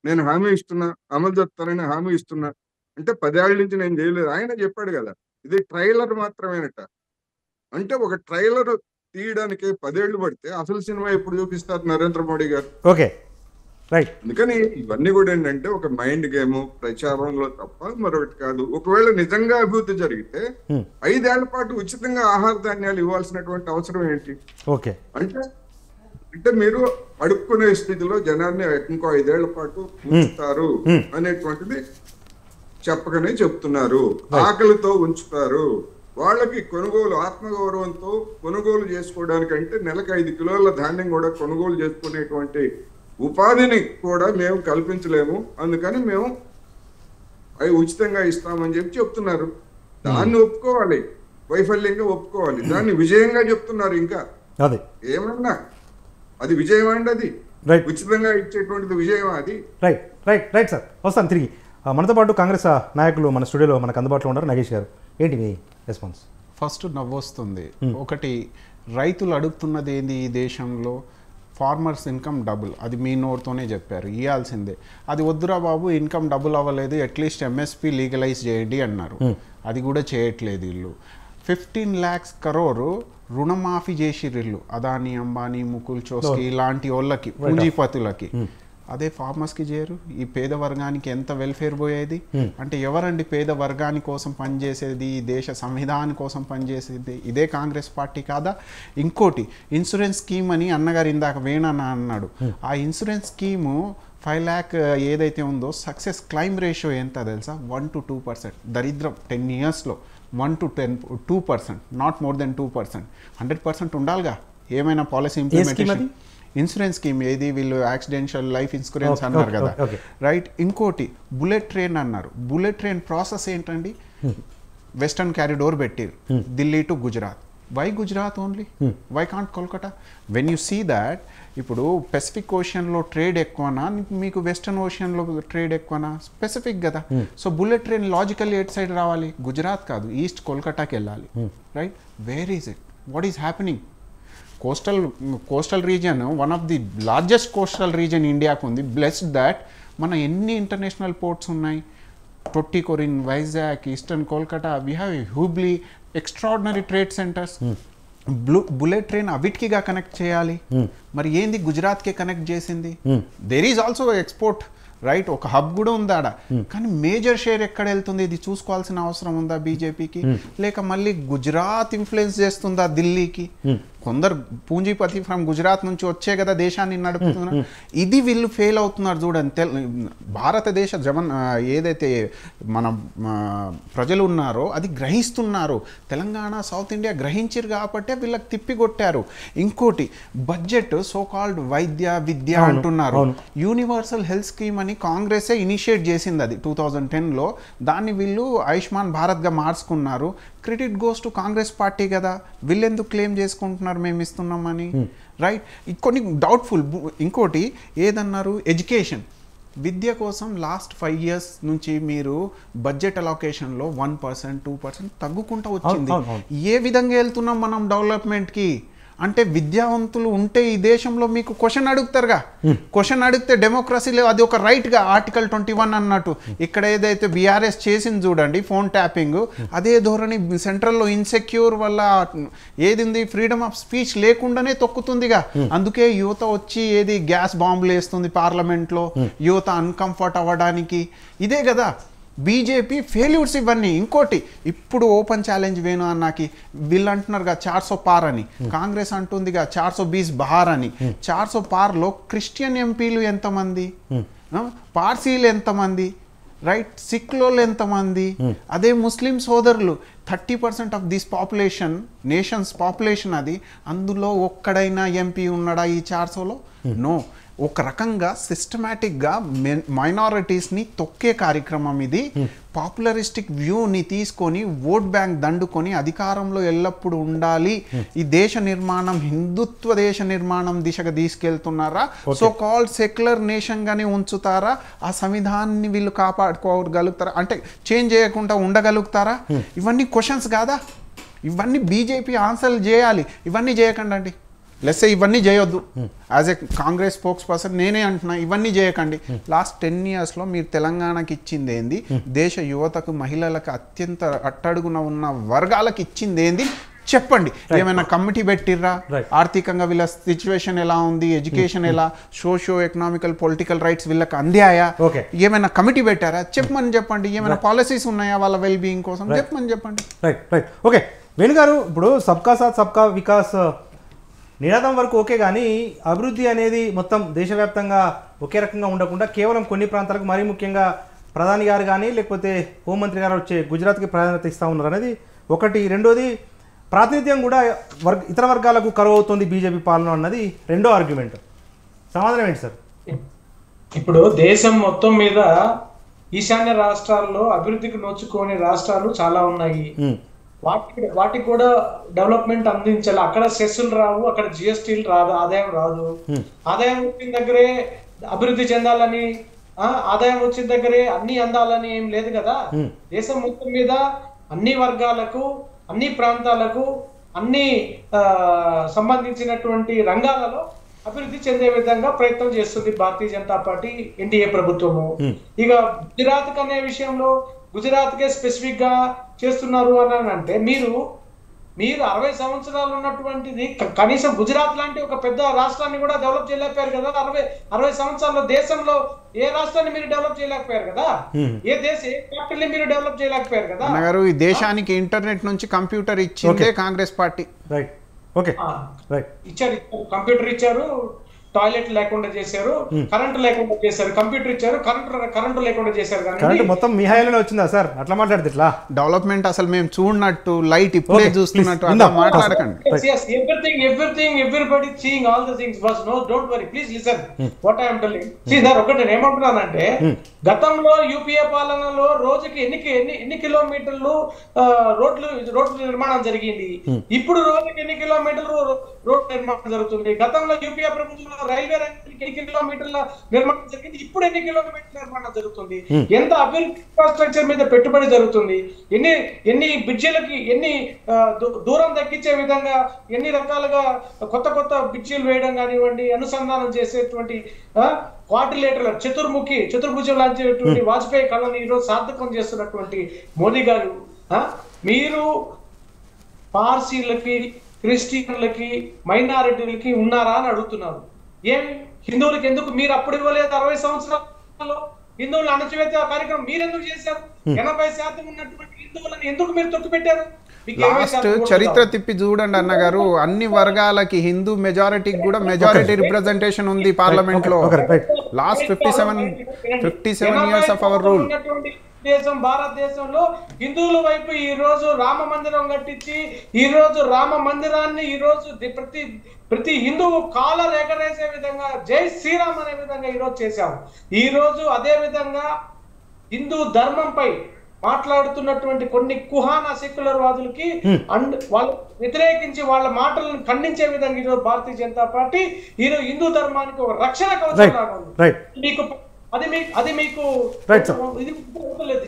నేను హామీ ఇస్తున్నా, అమలు చెప్తానని హామీ ఇస్తున్నా అంటే 10 ఏళ్ల నుంచి నేను చేయలేదు. ఆయన చెప్పాడు కదా, ఇది ట్రైలర్ మాత్రమేనట. అంటే ఒక ట్రైలర్ తీయడానికి 10 ఏళ్లు పడితే అసలు సినిమా ఎప్పుడు చూపిస్తారు నరేంద్ర మోడీ గారు? Okay, right. అందుకని ఇవన్నీ కూడా ఏంటంటే ఒక మైండ్ గేమ్, ప్రచారంలో తప్ప మరొకటి కాదు. ఒకవేళ నిజంగా అభివృద్ధి జరిగితే 5 ఏళ్ల పాటు ఉచితంగా ఆహార ధాన్యాలు ఇవ్వాల్సినటువంటి అవసరం ఏంటి? ఓకే, అంటే మీరు అడుక్కునే స్థితిలో జనాన్ని ఇంకో 5 ఏళ్ల పాటు ఉంచుతారు అనేటువంటిది చెప్పకనే చెప్తున్నారు. ఆకలితో ఉంచుతారు, వాళ్ళకి కొనుగోలు ఆత్మగౌరవంతో కొనుగోలు చేసుకోవడానికంటే నెలకు 5 కిలోల ధాన్యం కూడా కొనుగోలు చేసుకునేటువంటి ఉపాధిని కూడా మేము కల్పించలేము, అందుకని మేము అవి ఉచితంగా ఇస్తామని చెప్తున్నారు. దాన్ని ఒప్పుకోవాలి, వైఫల్యంగా ఒప్పుకోవాలి. దాన్ని విజయంగా చెప్తున్నారు. ఇంకా అదే ఏమన్నా అది విజయం అండి? అది రైట్, ఉచితంగా ఇచ్చేటువంటిది విజయం అది. రైట్ రైట్ రైట్ సార్, వస్తాను తిరిగి. మనతో పాటు కాంగ్రెస్ నాయకులు మన స్టూడియోలో మనకు అందుబాటులో ఉన్నారు. నగేష్ గారు, ఏంటి మీ రెస్పాన్స్? ఫస్ట్ నవ్వొస్తుంది. ఒకటి, రైతులు అడుగుతున్నది ఏంది ఈ దేశంలో? ఫార్మర్స్ ఇన్కమ్ డబుల్, అది మీ నోరుతోనే చెప్పారు, ఇవ్వాల్సిందే. అది వద్దురా బాబు, ఇన్కమ్ డబుల్ అవ్వలేదు, అట్లీస్ట్ ఎంఎస్పీ లీగలైజ్ చేయండి అన్నారు. అది కూడా చేయట్లేదు వీళ్ళు. 15 lakhs crore రుణమాఫీ చేసిర్రు అదానీ, అంబానీ, ముకుల్ చోస్కి ఇలాంటి వాళ్ళకి, పూంజీపతులకి. అదే ఫార్మర్స్కి చేయరు. ఈ పేద వర్గానికి ఎంత వెల్ఫేర్ పోయేది? అంటే ఎవరండి పేద వర్గాని కోసం పనిచేసేది, దేశ సంవిధానం కోసం పనిచేసేది? ఇదే కాంగ్రెస్ పార్టీ కాదా? ఇంకోటి, ఇన్సూరెన్స్ స్కీమ్ అని అన్నగారు ఇందాక వేణన్న అన్నాడు. ఆ ఇన్సూరెన్స్ స్కీము 5 lakh ఏదైతే ఉందో సక్సెస్ క్లైమ్ రేషియో ఎంత తెలుసా? 1 to 2%. దరిద్రం 10 yearsలో 1 to 2%, నాట్ మోర్ దెన్ 2%. 100% ఉండాలిగా ఏమైనా పాలసీ ఇంప్లిమెంటేషన్. ఇన్సూరెన్స్ స్కీమ్ ఏది? వీళ్ళు యాక్సిడెంషియల్ లైఫ్ ఇన్సూరెన్స్ అన్నారు కదా, రైట్. ఇంకోటి, బుల్లెట్ ట్రైన్ అన్నారు. బుల్లెట్ ట్రైన్ ప్రాసెస్ ఏంటండి? వెస్టర్న్ క్యారిడోర్ పెట్టిరు, Delhi to Gujarat. Why Gujarat only? Why can't Kolkata? When you see that ఇప్పుడు పెసిఫిక్ ఓషన్లో ట్రేడ్ ఎక్కువనా, మీకు వెస్టర్న్ ఓషన్లో ట్రేడ్ ఎక్కువనా? స్పెసిఫిక్ కదా. So bullet train logically at side రావాలి? గుజరాత్ కాదు, ఈస్ట్ కోల్కతాకి వెళ్ళాలి, right. Where is it? What is happening? Coastal region, one of the largest coastal region ఇండియాకు ఉంది. బ్లెస్డ్ దాట్ మన ఎన్ని ఇంటర్నేషనల్ పోర్ట్స్ ఉన్నాయి? Tuticorin, Vizag, eastern Kolkata, we have Hubli, extraordinary trade centres. Bullet train అవిటికిగా కనెక్ట్ చేయాలి. మరి ఏంది గుజరాత్కే కనెక్ట్ చేసింది? There is also export, right. ఒక హబ్ కూడా ఉంది ఆడ, కానీ మేజర్ షేర్ ఎక్కడ వెళ్తుంది? ఇది చూసుకోవాల్సిన అవసరం ఉందా బీజేపీకి? లేక మళ్ళీ గుజరాత్ ఇన్ఫ్లుయెన్స్ చేస్తుందా ఢిల్లీకి? కొందరు పూంజీపతి ఫ్రమ్ గుజరాత్ నుంచి వచ్చే కదా దేశాన్ని నడుపుతున్నారు. ఇది వీళ్ళు ఫెయిల్ అవుతున్నారు చూడండి. భారతదేశ ఏదైతే మన ప్రజలు ఉన్నారో అది గ్రహిస్తున్నారు. తెలంగాణ, సౌత్ ఇండియా గ్రహించారు కాబట్టే వీళ్ళకి తిప్పికొట్టారు. ఇంకోటి, బడ్జెట్ సో కాల్డ్ వైద్య విద్య అంటున్నారు. యూనివర్సల్ హెల్త్ స్కీమ్ అని కాంగ్రెసే ఇనిషియేట్ చేసింది అది 2010లో. దాన్ని వీళ్ళు ఆయుష్మాన్ భారత్గా మార్చుకున్నారు. Credit goes to Congress party కదా. వీళ్ళెందుకు క్లెయిమ్ చేసుకుంటున్నారు మేము ఇస్తున్నామని, రైట్. కొన్ని డౌట్ఫుల్. ఇంకోటి ఏదన్నారు? ఎడ్యుకేషన్, విద్య కోసం లాస్ట్ 5 years నుంచి మీరు బడ్జెట్ అలొకేషన్లో 1%, 2% తగ్గుకుంటూ వచ్చింది. ఏ విధంగా వెళ్తున్నాం మనం డెవలప్మెంట్కి? అంటే విద్యావంతులు ఉంటే ఈ దేశంలో మీకు క్వశ్చన్ అడుగుతారుగా. క్వశ్చన్ అడిగితే డెమోక్రసీలో అది ఒక రైట్గా ఆర్టికల్ 21 అన్నట్టు. ఇక్కడ ఏదైతే బీఆర్ఎస్ చేసింది చూడండి ఫోన్ ట్యాపింగ్, అదే ధోరణి సెంట్రల్లో ఇన్సెక్యూర్ వల్ల ఏది ఉంది ఫ్రీడమ్ ఆఫ్ స్పీచ్ లేకుండానే తొక్కుతుందిగా. అందుకే యువత వచ్చి ఏది గ్యాస్ బాంబులు వేస్తుంది పార్లమెంట్లో, యువత అన్కంఫర్ట్ అవ్వడానికి. ఇదే కదా బీజేపీ ఫెయిల్యూర్స్ ఇవన్నీ. ఇంకోటి ఇప్పుడు ఓపెన్ ఛాలెంజ్ వేణు అన్నకి వీళ్ళు అంటున్నారుగా 400 పార్ అని, కాంగ్రెస్ అంటుందిగా 420 బహార్ అని. 400 పార్లో క్రిస్టియన్ ఎంపీలు ఎంతమంది, పార్సీలు ఎంతమంది, రైట్, సిక్లోళ్ళు ఎంతమంది, అదే ముస్లిం సోదరులు 30% of this population, nations population అది. అందులో ఒక్కడైనా ఎంపీ ఉన్నాడా ఈ 400లో? నో. ఒక రకంగా సిస్టమేటిక్గా మైనారిటీస్ని తొక్కే కార్యక్రమం ఇది. పాపులరిస్టిక్ వ్యూని తీసుకొని ఓట్ బ్యాంక్ దండుకొని అధికారంలో ఎల్లప్పుడూ ఉండాలి, ఈ దేశ నిర్మాణం హిందుత్వ దేశ నిర్మాణం దిశగా తీసుకెళ్తున్నారా, సో కాల్డ్ సెక్యులర్ నేషన్గానే ఉంచుతారా, ఆ సంవిధానాన్ని వీళ్ళు కాపాడుకోగలుగుతారా, అంటే చేంజ్ చేయకుండా ఉండగలుగుతారా? ఇవన్నీ క్వశ్చన్స్ కాదా? ఇవన్నీ బీజేపీ ఆన్సర్లు చేయాలి. ఇవన్నీ చేయకండి అండి, లెస్సే ఇవన్నీ చేయొద్దు. As a Congress spokes person నేనే అంటున్నా, ఇవన్నీ చేయకండి. లాస్ట్ 10 yearsలో మీరు తెలంగాణకి ఇచ్చింది ఏంది, దేశ యువతకు మహిళలకు అత్యంత అట్టడుగున ఉన్న వర్గాలకు ఇచ్చింది ఏంది చెప్పండి. ఏమైనా కమిటీ పెట్టిర్రా, ఆర్థికంగా వీళ్ళ సిచ్యువేషన్ ఎలా ఉంది, ఎడ్యుకేషన్ ఎలా, సోషియో ఎకనామికల్ పొలిటికల్ రైట్స్ వీళ్ళకి అందాయా, ఏమైనా కమిటీ పెట్టారా చెప్పమని చెప్పండి. ఏమైనా పాలసీస్ ఉన్నాయా వాళ్ళ వెల్ బీయింగ్ కోసం చెప్పమని చెప్పండి. రైట్ రైట్ ఓకే వేణు గారు, ఇప్పుడు సబ్కా సాత్ సబ్కా వికాస్ నినాదం వరకు ఓకే, కానీ అభివృద్ధి అనేది మొత్తం దేశవ్యాప్తంగా ఒకే రకంగా ఉండకుండా కేవలం కొన్ని ప్రాంతాలకు, మరీ ముఖ్యంగా ప్రధాని గారు కానీ లేకపోతే హోంమంత్రి గారు వచ్చే గుజరాత్కి ప్రాధాన్యత ఇస్తూ ఉన్నారు అనేది ఒకటి. రెండోది ప్రాతినిధ్యం కూడా ఇతర వర్గాలకు కరువు అవుతుంది బీజేపీ పాలన అన్నది రెండో ఆర్గ్యుమెంట్. సమాధానం ఏంటి సార్? ఇప్పుడు దేశం మొత్తం మీద ఈశాన్య రాష్ట్రాల్లో అభివృద్ధికి నోచుకోని రాష్ట్రాలు చాలా ఉన్నాయి. వాటికి కూడా డెవలప్మెంట్ అందించాలి. అక్కడ సెస్సులు రావు, అక్కడ జిఎస్టీలు రాదు, ఆదాయం రాదు. ఆదాయం వచ్చిన దగ్గరే అభివృద్ధి చెందాలని, ఆదాయం వచ్చిన దగ్గరే అన్ని అందాలని ఏం లేదు కదా. దేశం మొత్తం మీద అన్ని వర్గాలకు, అన్ని ప్రాంతాలకు, అన్ని సంబంధించినటువంటి రంగాలలో అభివృద్ధి చెందే విధంగా ప్రయత్నం చేస్తుంది భారతీయ జనతా పార్టీ, ఎన్డీఏ ప్రభుత్వము. ఇక గుజరాత్ అనే విషయంలో గుజరాత్కే స్పెసిఫిక్ గా చేస్తున్నారు అని అంటే మీరు 60 సంవత్సరాలు ఉన్నటువంటిది కనీసం గుజరాత్ లాంటి ఒక పెద్ద రాష్ట్రాన్ని కూడా డెవలప్ చేయలేకపోయారు కదా. 60 సంవత్సరాల్లో దేశంలో ఏ రాష్ట్రాన్ని మీరు డెవలప్ చేయలేకపోయారు కదా, ఏ క్యాపిటల్ మీరు డెవలప్ చేయలేకపోయారు కదా. అన్నగారు ఈ దేశానికి ఇంటర్నెట్ నుంచి కంప్యూటర్ ఇచ్చిందే Congress party. Right okay right ఇచ్చారు, కంప్యూటర్ ఇచ్చారు, టాయిలెట్ లేకుండా చేశారు, కరెంట్ లేకుండా చేశారు, కంప్యూటర్ ఇచ్చారు, కరెంట్ లేకుండా చేశారు. కానీ మొత్తం మీ హయాంలోనే వచ్చిందా సార్? అట్లా మాట్లాడితే ఇట్లా డెవలప్మెంట్ అసలు మేము చూడనట్టు, లైట్ ఇప్పుడే చూస్తున్నట్టు అట్లా మాట్లాడకండి. Everything, everybody seeing all the things, but no, don't worry, please listen what I am telling. See sir, ఒకటి నేను ఏమంటున్నానంటే, గతంలో యూపీఏ పాలనలో రోజుకి ఎన్ని కిలోమీటర్లు రోడ్లు నిర్మాణం జరిగింది, ఇప్పుడు రోజుకి ఎన్ని కిలోమీటర్లు రోడ్ నిర్మాణం జరుగుతుంది. గతంలో యూపీఏ ప్రభుత్వంలో రైల్వే రంగానికి ఎన్ని కిలోమీటర్ల నిర్మాణం జరిగింది, ఇప్పుడు ఎన్ని కిలోమీటర్ల నిర్మాణం జరుగుతుంది, ఎంత అభివృద్ధి ఇన్ఫ్రాస్ట్రక్చర్ మీద పెట్టుబడి జరుగుతుంది, ఎన్ని బ్రిడ్జిలకి ఎన్ని దూరం తగ్గించే విధంగా ఎన్ని రకాలుగా కొత్త బ్రిడ్జిలు వేయడం కానివ్వండి, అనుసంధానం చేసేటువంటి క్వాడ్రిలేటరల్ చతుర్భుజం లాంటిటువంటి వాజ్పేయి కళని ఈరోజు సార్థకం చేస్తున్నటువంటి మోదీ గారు, మీరు పార్సీలకి, క్రిస్టియన్లకి, మైనారిటీలకి ఉన్నారా అని అడుగుతున్నారు. ఏం హిందువులకి ఎందుకు మీరు అప్పుడు ఇవ్వలేదు? 60 సంవత్సరాల్లో హిందువులు అణచివేత కార్యక్రమం మీరు ఎందుకు చేశారు? 80% ఉన్నటువంటి హిందువులను ఎందుకు మీరు తొక్కిపెట్టారు? లాస్ట్ చరిత్ర తిప్పి చూడండి అన్నగారు, అన్ని వర్గాలకి, హిందూ మెజారిటీకి కూడా మెజారిటీ రిప్రజెంటేషన్ ఉంది పార్లమెంట్ లో. Last 57 years of our rule. దేశం భారతదేశంలో హిందువుల వైపు ఈ రోజు రామ మందిరం కట్టించి, ఈ రోజు రామ మందిరాన్ని ఈ రోజు ప్రతి హిందువు కాలర్ ఎగరేసే విధంగా జై శ్రీరామ్ అనే విధంగా ఈ రోజు చేశాము. ఈ రోజు అదే విధంగా హిందూ ధర్మంపై మాట్లాడుతున్నటువంటి కొన్ని కుహానా సెక్యులర్ వాదులకి వాళ్ళు వ్యతిరేకించి వాళ్ళ మాటలను ఖండించే విధంగా ఈరోజు భారతీయ జనతా పార్టీ ఈరోజు హిందూ ధర్మానికి ఒక రక్షణ కవచం. అది మీకు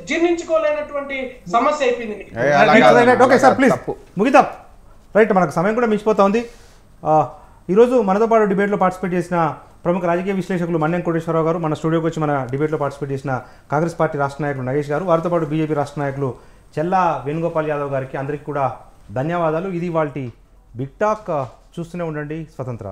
జీర్ణించుకోలేనటువంటి సమస్య అయిపోయింది. ఓకే సార్ ప్లీజ్ ముగిద్దాం. రైట్, మనకు సమయం కూడా మించిపోతా ఉంది. ఈరోజు మనతో పాటు డిబేట్లో పార్టిసిపేట్ చేసిన ప్రముఖ రాజకీయ విశ్లేషకులు మన్నెం కోటేశ్వరరావు గారు, మన స్టూడియోకి వచ్చి మన డిబేట్లో పార్టిసిపేట్ చేసిన కాంగ్రెస్ పార్టీ రాష్ట్ర నాయకులు నగేష్ గారు, వారితో పాటు బీజేపీ రాష్ట్ర నాయకులు చెల్లా వేణుగోపాల్ యాదవ్ గారికి అందరికీ కూడా ధన్యవాదాలు. ఇది వాళ్ళ బిగ్ టాక్. చూస్తూనే ఉండండి స్వతంత్ర.